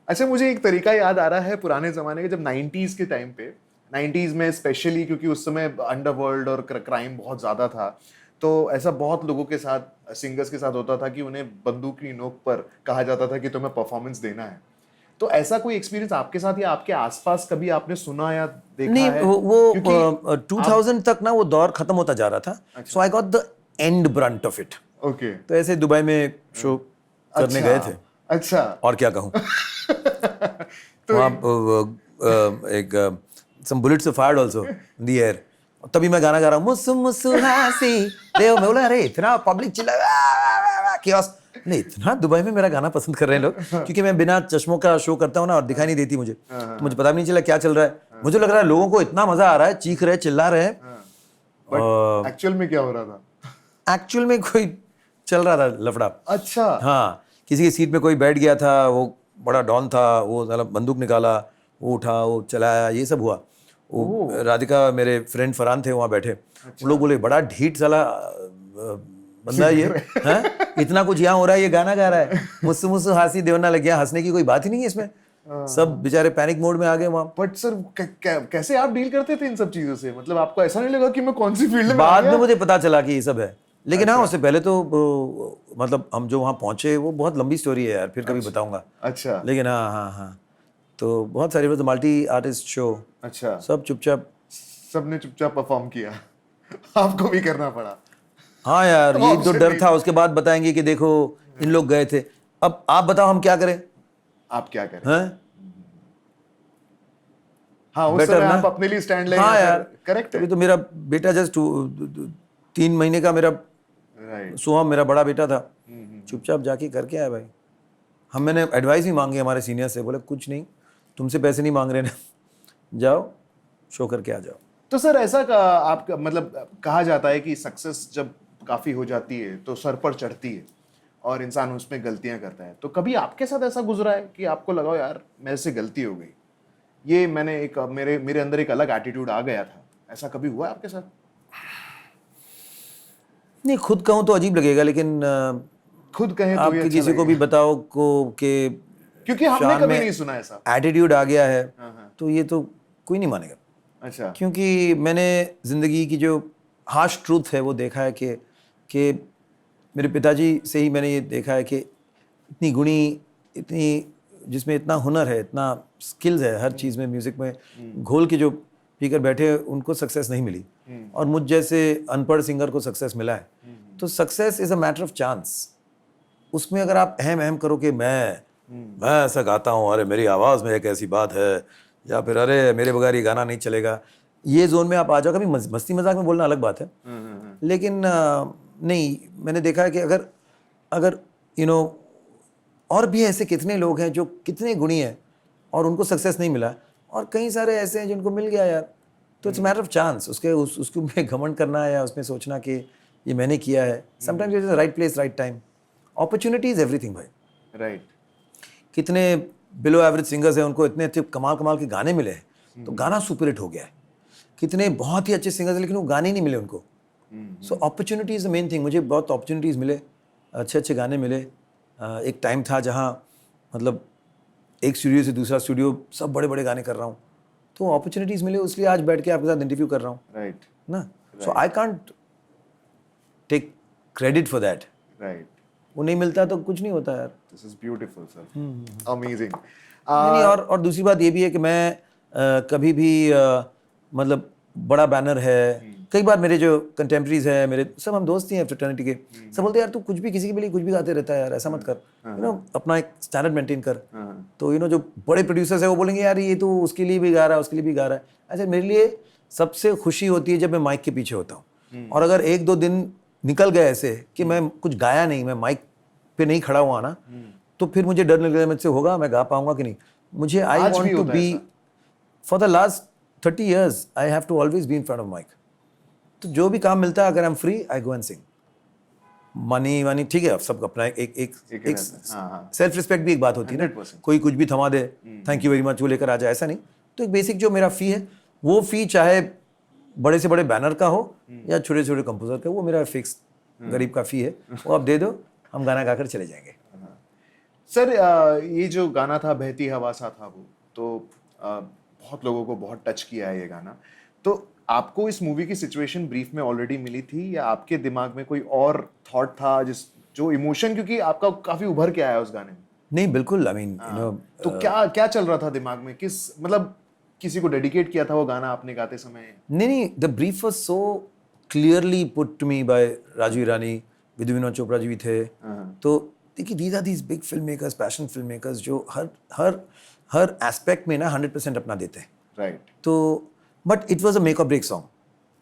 अच्छा, मुझे एक तरीका याद आ रहा है पुराने जमाने के, जब 90s के टाइम पे, 90s में स्पेशली, क्योंकि उस समय अंडरवर्ल्ड और क्राइम बहुत ज़्यादा था, तो ऐसा बहुत लोगों के साथ, सिंगर्स के साथ होता था कि उन्हें बंदूक की नोक पर कहा जाता था कि तुम्हें परफॉर्मेंस देना है। तो ऐसा कोई एक्सपीरियंस आपके साथ या आपके आसपास कभी आपने सुना या देखा नहीं, है? वो 2000 तक ना वो दौर खत्म होता जा रहा था। So I got the end brunt of it. Okay. तो ऐसे दुबई में शो करने गए थे। अच्छा। और क्या कहूँ। वहाँ एक some bullets were fired also in the air। तभी मैं गाना गा रहा हूँ, मुसु मुसु हासी देव में, बोला अरे इतना पब्लिक चिल्ला, chaos। नहीं, इतना दुबई में मेरा गाना पसंद कर रहे हैं लोग, क्योंकि मैं बिना चश्मों का शो करता हूँ ना और दिखाई नहीं देती मुझे, तो मुझे पता भी नहीं चला क्या चल रहा है। मुझे लग रहा है लोगों को इतना मजा आ रहा है, चीख रहे हैं, चिल्ला रहे हैं। बट एक्चुअल में क्या हो रहा था? एक्चुअल में कोई चल रहा था लफड़ा। अच्छा। हाँ, किसी की सीट में कोई बैठ गया था, वो बड़ा डॉन था, वो साला बंदूक निकाला, वो उठा, वो चलाया, ये सब हुआ। वो राधिका, मेरे फ्रेंड फरहान थे वहाँ बैठे, वो लोग बोले बड़ा ढीठ साला बंदा है ये, हैं? इतना कुछ यहाँ हो रहा है, ये गाना गा रहा है, मुझसे मुझसे हंसी देवना लग गया, हंसने की कोई बात ही नहीं है इसमें। सब बेचारे पैनिक मोड में आ गए वहाँ। बट सर कैसे आप डील करते थे इन सब चीजों से? मतलब आपको ऐसा नहीं लगा कि मैं कौन सी फील्ड में आ बाद गया? में मुझे पता चला कि ये सब है, लेकिन हाँ, उससे पहले तो मतलब हम जो वहाँ पहुँचे, वो बहुत लंबी स्टोरी है यार, फिर कभी बताऊंगा। अच्छा। लेकिन हाँ हाँ हाँ, तो बहुत सारी मल्टी आर्टिस्ट शो, अच्छा। सब चुपचाप, सबने चुपचाप परफॉर्म किया, आपको भी करना पड़ा? हाँ यार, ये तो डर था। उसके बाद बताएंगे कि देखो इन लोग गए थे, अब आप बताओ हम क्या करें? आप क्या करें? हैं? हाँ, उस बेटर समय ना? आप अपने लिए स्टैंड लें। हाँ यार, करेक्ट है। अभी तो मेरा बेटा जस्ट 3 महीने का, मेरा राइट। सोहम मेरा बड़ा बेटा था, चुपचाप जाके करके आया भाई। मैंने एडवाइस भी मांगी हमारे सीनियर से, बोले कुछ नहीं, तुमसे पैसे नहीं मांग रहे ना, जाओ शो करके आ जाओ। तो सर ऐसा आपका मतलब कहा जाता है कि सक्सेस जब काफी हो जाती है तो सर पर चढ़ती है और इंसान उसमें गलतियां करता है। तो कभी आपके साथ ऐसा गुजरा है कि आपको लगा यार मेरे से गलती हो गई, ये मैंने एक मेरे अंदर एक अलग एटीट्यूड आ गया था, ऐसा कभी हुआ है आपके साथ? नहीं, खुद कहूँ तो अजीब लगेगा, लेकिन खुद कहें तो आप ये अच्छा किसी को भी बताओ को कि क्योंकि हमने कभी नहीं सुना ऐसा। एटीट्यूड आ गया है, तो ये तो कोई नहीं मानेगा। अच्छा। क्योंकि मैंने ज़िंदगी की जो हार्श ट्रूथ है वो देखा है कि मेरे पिताजी से ही मैंने ये देखा है कि इतनी गुणी, इतनी जिसमें इतना हुनर है, इतना स्किल्स है हर चीज़ में, म्यूज़िक में घोल के जो पीकर बैठे, उनको सक्सेस नहीं मिली, और मुझ जैसे अनपढ़ सिंगर को सक्सेस मिला है। तो success is a matter of chance. उसमें अगर आप अहम करो कि मैं ऐसा गाता हूँ, अरे मेरी आवाज़ में एक ऐसी बात है, या फिर अरे मेरे बगैर ये गाना नहीं चलेगा, ये जोन में आप आ जाओ। कभी मस्ती मजाक में बोलना अलग बात है, लेकिन नहीं, मैंने देखा है कि अगर और भी ऐसे कितने लोग हैं जो कितने गुणी हैं और उनको सक्सेस नहीं मिला, और कई सारे ऐसे हैं जिनको मिल गया यार। तो इट्स मैटर ऑफ चांस। उसके में घमंड करना है या उसमें सोचना कि ये मैंने किया है, sometimes it is right place right time, opportunity is everything भाई। राइट। कितने बिलो एवरेज सिंगर्स हैं, उनको इतने अच्छे कमाल के गाने मिले हैं, तो गाना सुपर हिट हो गया है। कितने बहुत ही अच्छे सिंगर्स हैं, लेकिन वो गाने ही नहीं मिले उनको। So opportunity is the main thing. मुझे बहुत अपॉर्चुनिटीज़ मिले, अच्छे गाने मिले। एक टाइम था जहाँ मतलब एक स्टूडियो से दूसरा स्टूडियो, सब बड़े बड़े गाने कर रहा हूँ, तो अपॉर्चुनिटीज़ मिले, इसलिए आज बैठ के आपके साथ इंटरव्यू कर रहा हूँ। राइट ना, so I can't take credit for that. Right. वो नहीं मिलता तो कुछ नहीं होता यार। This is beautiful sir, amazing. नहीं, और दूसरी बात ये भी है कि मैं कभी भी मतलब बड़ा बैनर है, कई बार मेरे जो कंटेम्प्रेरीज हैं, मेरे सब हम दोस्त ही हैं फ्रेटर्निटी के, सब बोलते हैं यार तू कुछ भी किसी के लिए कुछ भी गाते रहता है यार, ऐसा मत कर, अपना एक स्टैंडर्ड मेंटेन कर। तो जो बड़े प्रोड्यूसर्स है वो बोलेंगे यार ये तो उसके लिए भी गा रहा है, उसके लिए भी गा रहा है। ऐसे मेरे लिए सबसे खुशी होती है जब मैं माइक के पीछे होता हूँ, और अगर 1-2 दिन निकल गए ऐसे कि मैं कुछ गाया नहीं, मैं माइक पे नहीं खड़ा हुआ ना, तो फिर मुझे डर लग रहा है मुझसे होगा, मैं गा पाऊंगा कि नहीं। मुझे I want to be, for the last 30 years I have to always be in front of mic. तो जो भी काम मिलता है, अगर I am free, I go and sing. Money ठीक है, सब अपना एक सेल्फ रिस्पेक्ट भी एक बात होती है ना, कोई कुछ भी थमा दे, थैंक यू वेरी मच, वो लेकर आ जाए, ऐसा नहीं। तो एक बेसिक जो मेरा फी है, वो फी चाहे बड़े से बड़े बैनर का हो या छोटे छोटे कंपोजर का, वो मेरा फिक्स गरीब का फी है, वो आप दे दो, हम गाना गाकर चले जाएंगे। सर ये जो गाना था बहती हवा सा था वो, तो बहुत लोगों को बहुत टच किया है ये गाना। तो आपको इस मूवी की सिचुएशन ब्रीफ में ऑलरेडी मिली थी, या आपके दिमाग में कोई और थॉट था जो इमोशन, क्योंकि आपका काफी उभर के आया उस गाने में? नहीं, बिल्कुल, आई मीन तो क्या चल रहा था दिमाग में? मतलब किसी को डेडिकेट किया था वो गाना आपने गाते समय? नहीं, the brief was so clearly put to me by Raju Irani, Vidhu Vinod Chopra ji भी थे। तो देखिए, these are these big film makers, passion film makers, जो हर एस्पेक्ट में ना 100% अपना देते हैं। राइट। तो but it was a make और ब्रेक सॉन्ग।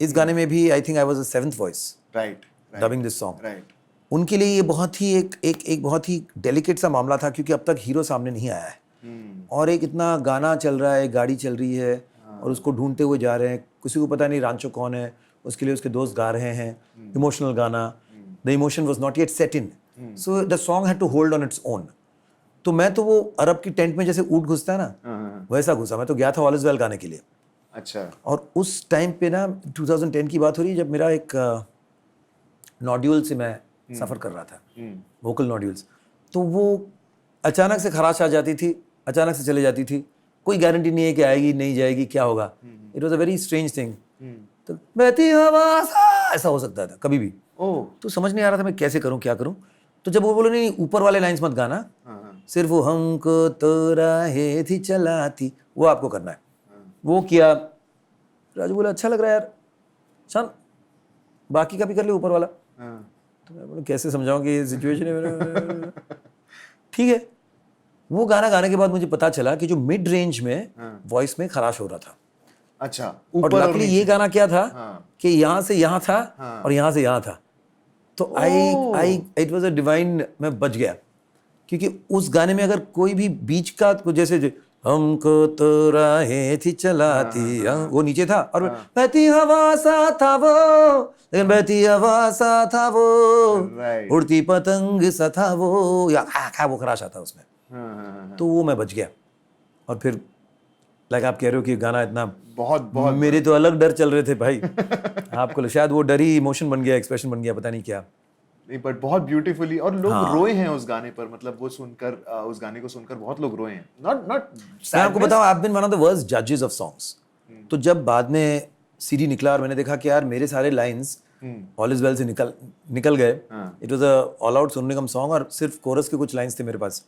इस गाने में भी I think I was the 7th voice right dubbing this song. Right. उनके लिए ये बहुत ही एक बहुत ही डेलिकेट सा मामला था, क्योंकि अब तक हीरो सामने नहीं आया है और एक इतना गाना चल रहा है, गाड़ी चल रही है और उसको ढूंढते हुए जा रहे हैं, किसी को पता नहीं रांचो कौन है, उसके लिए उसके दोस्त गा रहे हैं इमोशनल गाना, the emotion was not yet set in, so the song had to hold on its own. तो मैं तो वो अरब की टेंट में जैसे ऊँट घुसता है ना, वैसा घुसा। मैं तो गया था ऑल इज वेल गाने के लिए। अच्छा। और उस टाइम पे ना 2010 की बात हो रही है, जब मेरा एक नॉड्यूल से मैं सफ़र कर रहा था, वोकल नॉड्यूल्स। तो वो अचानक से खराश आ जाती थी, अचानक से चले जाती थी, कोई गारंटी नहीं है कि आएगी नहीं जाएगी, क्या होगा। It was a very strange thing. तो बहती हवा सा ऐसा हो सकता था कभी भी। ओह। तो समझ नहीं आ रहा था मैं कैसे करूं, क्या करूं। तो जब वो बोले नहीं ऊपर वाले लाइंस मत गाना, सिर्फ वो हमको तो राहें थी चलाती, वो आपको करना है। वो किया। राजू बोला अच्छा लग रहा है यार, शान बाकी का भी कर ले ऊपर वाला। तो मैं बोला कैसे समझाऊं कि ये सिचुएशन है। ठीक है। वो गाना गाने के बाद मुझे पता चला कि जो मिड रेंज में वॉइस में खराश हो रहा था। अच्छा। और ऊपर और लकीली नीचे। ये गाना क्या था हाँ। कि यहाँ से यहाँ था और यहाँ से यहाँ था। तो आई इट वाज अ डिवाइन, मैं बच गया। क्योंकि उस गाने में अगर कोई भी बीच का जैसे हमको तो राहें थी चलाती, वो नीचे था और बहती हवा सा था वो, लेकिन बहती हवा सा था वो, राइट। उड़ती पतंग सा था वो, या वो खराश आता उसमें। तो वो मैं बच गया। और फिर लाइक आप कह रहे हो कि गाना इतना, बहुत बहुत मेरे तो अलग डर चल रहे थे भाई। आपको शायद वो डर ही इमोशन बन गया, एक्सप्रेशन बन गया, पता नहीं क्या। नहीं, बट बहुत ब्यूटीफुली। और लोग रोए हैं उस गाने पर, मतलब वो सुनकर, उस गाने को सुनकर बहुत लोग रोए हैं। नॉट मैं आपको बताऊं, I have been one of the worst जजेस ऑफ सॉन्ग्स। तो जब बाद में सीडी निकला और मैंने देखा कि यार मेरे सारे लाइंस ऑल इज वेल से निकल गए, it was a all out Sonu Nigam song और सिर्फ कोरस के कुछ लाइंस थे मेरे पास।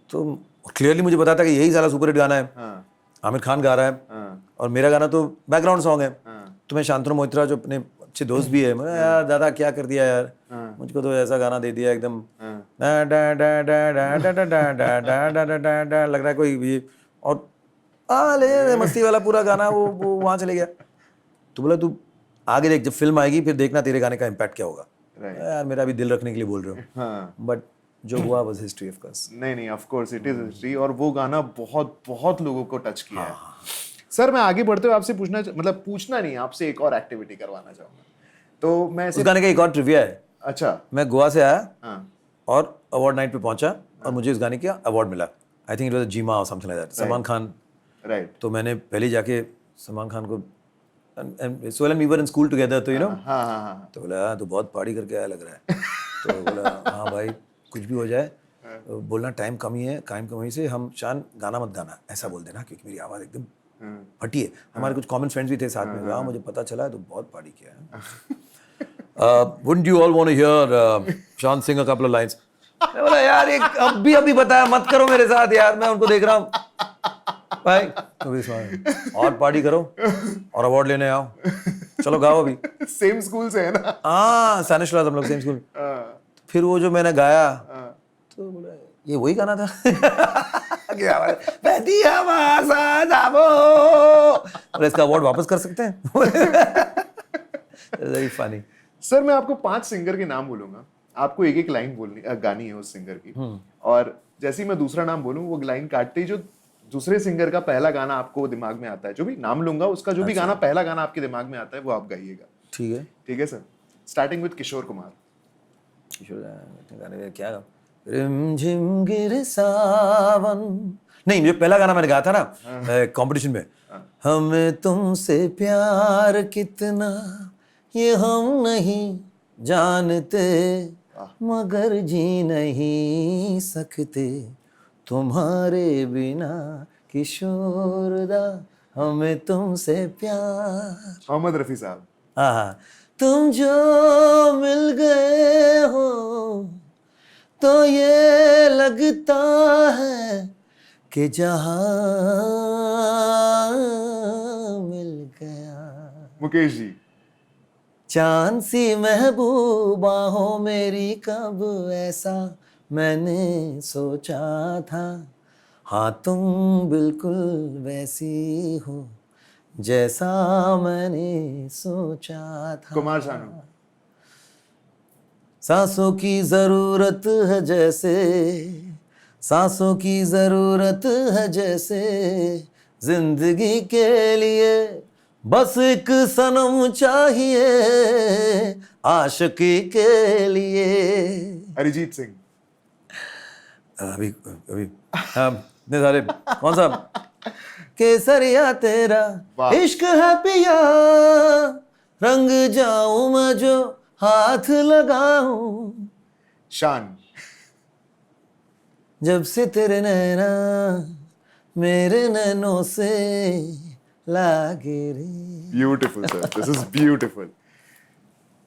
तो क्लियरली मुझे पता था कि यही साला सुपर हिट गाना है, आमिर खान गा रहा है और मेरा गाना तो बैकग्राउंड सॉन्ग है। तो मैं शांतनु मोहित्रा जो अपने अच्छे दोस्त भी है, मैं यार दादा क्या कर दिया यार, मुझको तो ऐसा गाना दे दिया एकदम लग रहा है कोई भी, और आले मस्ती वाला पूरा गाना वो वहां चले गया। तो बोला तू आगे देख, जब फिल्म आएगी फिर देखना तेरे गाने का इम्पैक्ट क्या होगा। यार मेरा भी दिल रखने के लिए बोल रहे हो, बट जो हुआ वाज हिस्ट्री ऑफ कोर्स। नहीं, of course it is history. और वो गाना बहुत बहुत लोगों को टच किया है। सर मैं आगे बढ़ते हुए आपसे पूछना नहीं, आपसे एक और एक्टिविटी करवाना चाहूंगा। तो मैं उस गाने का एक और ट्रिविया है। अच्छा। मैं गोवा से आया और अवार्ड नाइट पे पहुंचा और मुझे इस गाने का अवार्ड मिला। I think it was GIMA और something like that, Salman Khan. Right. तो मैंने पहले जाके सलमान खान को, सोलन we were in school together, तो यू नो, तो बोला तो बहुत पार्टी करके आया लग रहा है। तो बोला हाँ भाई कुछ भी हो जाए बोलना टाइम कम ही है, टाइम कम ही से हम शान गाना मत गाना ऐसा बोल देना, क्योंकि मेरी आवाज़ एकदम फटी है। हमारे कुछ कॉमन फ्रेंड्स भी थे साथ में, मुझे पता चला तो बहुत पार्टी किया है। Wouldn't you all want to hear Shaan sing a couple of lines. मैं बोला यार एक अभी बताया मत करो मेरे साथ यार, मैं उनको देख रहा हूँ भाई, तो और पार्टी करो और अवार्ड लेने आओ, चलो गाओ अभी। सेम स्कूल से है ना? हाँ सानिशराज हम लोग सेम स्कूल। फिर वो जो मैंने गाया तो बोला ये वही गाना था। क्या बहती हवा सा था वो, और इसका अवार्ड वापस कर सकते हैं। Very funny. सर मैं आपको 5 सिंगर के नाम बोलूंगा, आपको एक एक लाइन बोलनी गानी है उस सिंगर की, और जैसे ही मैं दूसरा नाम बोलूं वो लाइन काटते ही जो दूसरे सिंगर का पहला गाना आपको दिमाग में आता है, जो भी नाम लूंगा उसका जो भी गाना पहला गाना आपके दिमाग में आता है वो आप गाइएगा। ठीक है sir. Starting with Kishore Kumar. गाने क्या गा, रिमझिम गिर सावन, नहीं जो पहला गाना मैंने गाया था ना कंपटीशन में, हमें तुमसे प्यार कितना ये हम नहीं जानते, मगर जी नहीं सकते तुम्हारे बिना किशोरदा, हमें तुमसे प्यार। मोहम्मद रफी साहब। हाँ, तुम जो मिल गए हो तो ये लगता है कि जहां मिल गया। मुकेश जी। चांद सी महबूबा हो मेरी, कब ऐसा मैंने सोचा था, हाँ तुम बिल्कुल वैसी हो जैसा मैंने सोचा था। कुमार शानू। सांसों की जरूरत है जैसे, सांसों की जरूरत है जैसे, जिंदगी के लिए बस एक सनम चाहिए, आशिकी के लिए। अरिजीत सिंह। अभी अभी हाँ, इतने सारे कौन सा? केसरिया तेरा वाह। इश्क है पिया, रंग जाऊं मैं जो हाथ लगाऊं, शान। जब से तेरे नैना मेरे नैनों से लागे रे। Beautiful sir, this is beautiful.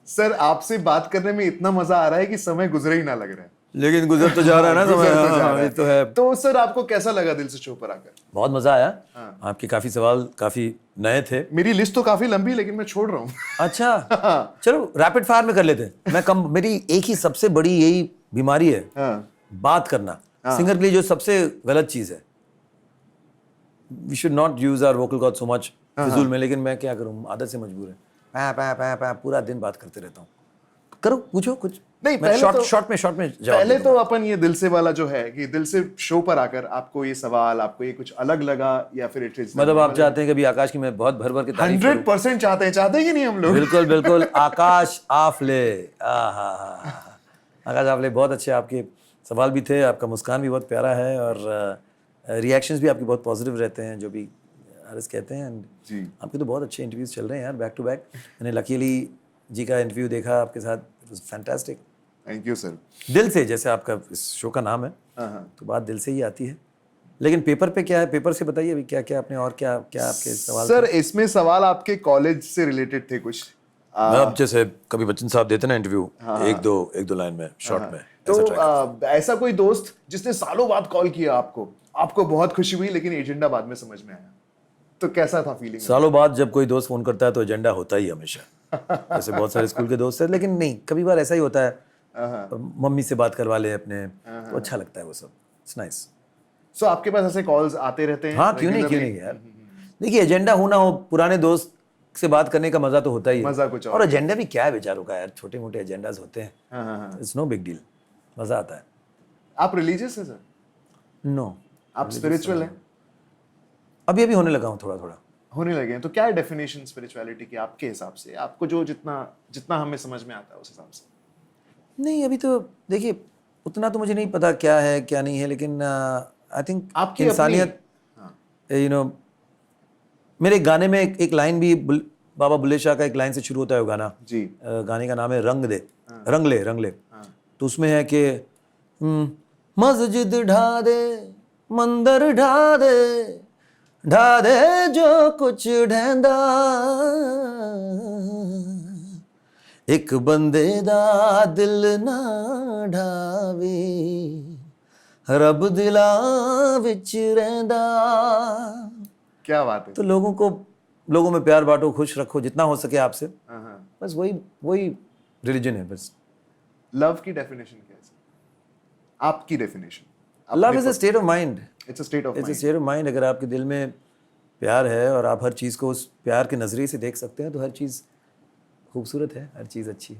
Sir आपसे बात करने में इतना मजा आ रहा है कि समय गुजरे ही ना लग रहा है। लेकिन गुजर तो जा रहा है ना समय। गुजर तो जा हाँ, रहा ये तो है। तो सर आपको कैसा लगा दिल से शो पर आकर? बहुत मजा आया। हाँ। आपके काफी सवाल काफी नए थे। मेरी लिस्ट तो काफी लंबी लेकिन मैं छोड़ रहा हूँ। अच्छा चलो रैपिड फायर में कर लेते हैं। मैं कम, मेरी एक ही सबसे बड़ी यही बीमारी है, हाँ। बात करना। सिंगर के लिए जो सबसे गलत चीज है, we should not use our vocal cord so much फिजूल में, लेकिन मैं क्या करूं, आदत से मजबूर है। पा पा पा पा पूरा दिन बात करते रहता हूँ। करो, पूछो कुछ। नहीं, मैं पहले तो- शॉर्ट में जवाब पहले दे तो दूंगा। अपन ये दिल से वाला जो है कि दिल से शो पर आकर आपको ये सवाल, आपको ये कुछ अलग लगा या फिर इट इज मतलब आप चाहते हैं कि अभी आकाश की मैं बहुत भर भर के तारीफ करूं? 100% चाहते हैं कि नहीं हम लोग? बिल्कुल बिल्कुल। आकाश आफले, आकाश आफले, बहुत अच्छे आपके सवाल भी थे, आपका मुस्कान भी बहुत प्यारा है और रिएक्शंस भी आपके बहुत पॉजिटिव रहते हैं, जो भी आरएस कहते हैं। जी। आपके तो बहुत अच्छे इंटरव्यूज चल रहे हैं यार, बैक टू बैक। मैंने लकीली जी का इंटरव्यू देखा आपके साथ, it was fantastic. Thank you sir. दिल से, जैसे आपका इस शो का नाम है, तो बात दिल से ही आती है। लेकिन पेपर पे क्या है, पेपर से बताइए अभी क्या क्या आपने, और क्या क्या आपके सवाल सर इसमें सवाल आपके कॉलेज से रिलेटेड थे कुछ? अब जैसे कभी बच्चन साहब देते ना इंटरव्यू, एक दो लाइन में, शॉर्ट में, तो ऐसा कोई दोस्त जिसने सालों बाद कॉल किया आपको बहुत खुशी हुई लेकिन एजेंडा बाद में समझ में आया, तो कैसा था फीलिंग? सालों बाद जब कोई दोस्त फोन करता है तो एजेंडा होता ही हमेशा। ऐसे बहुत सारे स्कूल के दोस्त हैं, लेकिन नहीं, कभी बार ऐसा ही होता है, मम्मी से बात करवा ले अपने, तो अच्छा लगता है वो सब। It's nice. सो आपके पास ऐसे कॉल्स आते रहते हैं? हाँ, क्यों नहीं यार। देखिए, एजेंडा हो ना हो, पुराने दोस्त से बात करने का मजा तो होता ही है। मजा कुछ और एजेंडा भी क्या है बेचारों का यार, छोटे मोटे एजेंडाज होते हैं, इट्स नो बिग डील, मजा आता है। आप रिलीजियस हैं सर? नो, आप स्पिरिचुअल हैं? अभी अभी होने लगा हूँ, थोड़ा थोड़ा होने लगे हैं। तो क्या है डेफिनेशन स्पिरिचुअलिटी की आपके हिसाब से? आपको जो जितना हमें समझ में आता है उस हिसाब से। नहीं, अभी तो देखिए उतना तो मुझे नहीं पता क्या है क्या नहीं है, लेकिन आई थिंक आपकी इंसानियत, यू नो, मेरे गाने में एक लाइन भी बाबा बुल्ले शाह का एक लाइन से शुरू होता है वो गाना जी। गाने का नाम है रंग दे, रंग ले। तो उसमें है कि मस्जिद ढा दे, मंदिर ढा दे जो कुछ ढहंदा, एक बंदे दा दिल ना ढावे, रब दिलां विच रहिंदा। क्या बात है। तो लोगों में प्यार बांटो, खुश रखो जितना हो सके आपसे, बस वही रिलीजन है बस। लव की डेफिनेशन क्या है? आपकी definition? Love is a state of mind. It's a state of it's a state of mind. अगर आपके दिल में प्यार है और आप हर चीज़ को उस प्यार के नज़रिए से देख सकते हैं, तो हर चीज़ खूबसूरत है, हर चीज़ अच्छी है।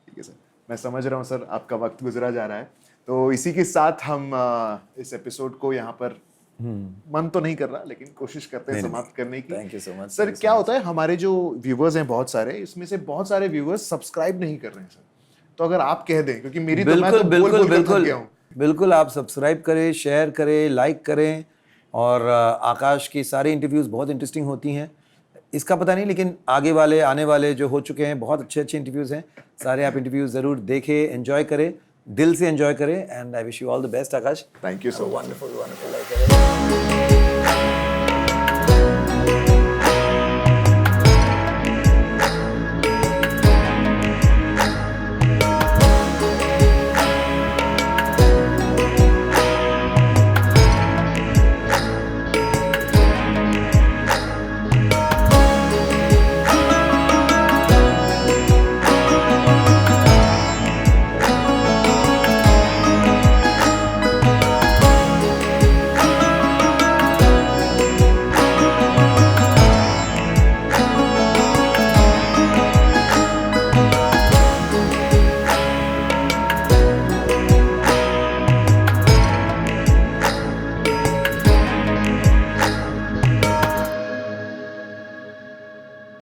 ठीक है सर, मैं समझ रहा हूँ सर, आपका वक्त गुजरा जा रहा है, तो इसी के साथ हम इस एपिसोड को यहाँ पर, मन तो नहीं कर रहा लेकिन कोशिश करते हैं समाप्त करने की। Thank you so much sir. क्या होता है, हमारे जो व्यूवर्स हैं बहुत सारे, इसमें से बहुत सारे व्यूवर्स सब्सक्राइब नहीं कर रहे हैं सर, तो अगर आप कह दें, क्योंकि मेरी तो मैं तो बोल कर थक गया हूं। बिल्कुल आप सब्सक्राइब करें, शेयर करें, लाइक करें, और आकाश की सारी इंटरव्यूज़ बहुत इंटरेस्टिंग होती हैं। इसका पता नहीं, लेकिन आने वाले जो हो चुके हैं बहुत अच्छे इंटरव्यूज़ हैं, सारे आप इंटरव्यूज़ ज़रूर देखें, एंजॉय करें, दिल से एंजॉय करें, and I wish you all the best Akash. Thank you so much. Wonderful life.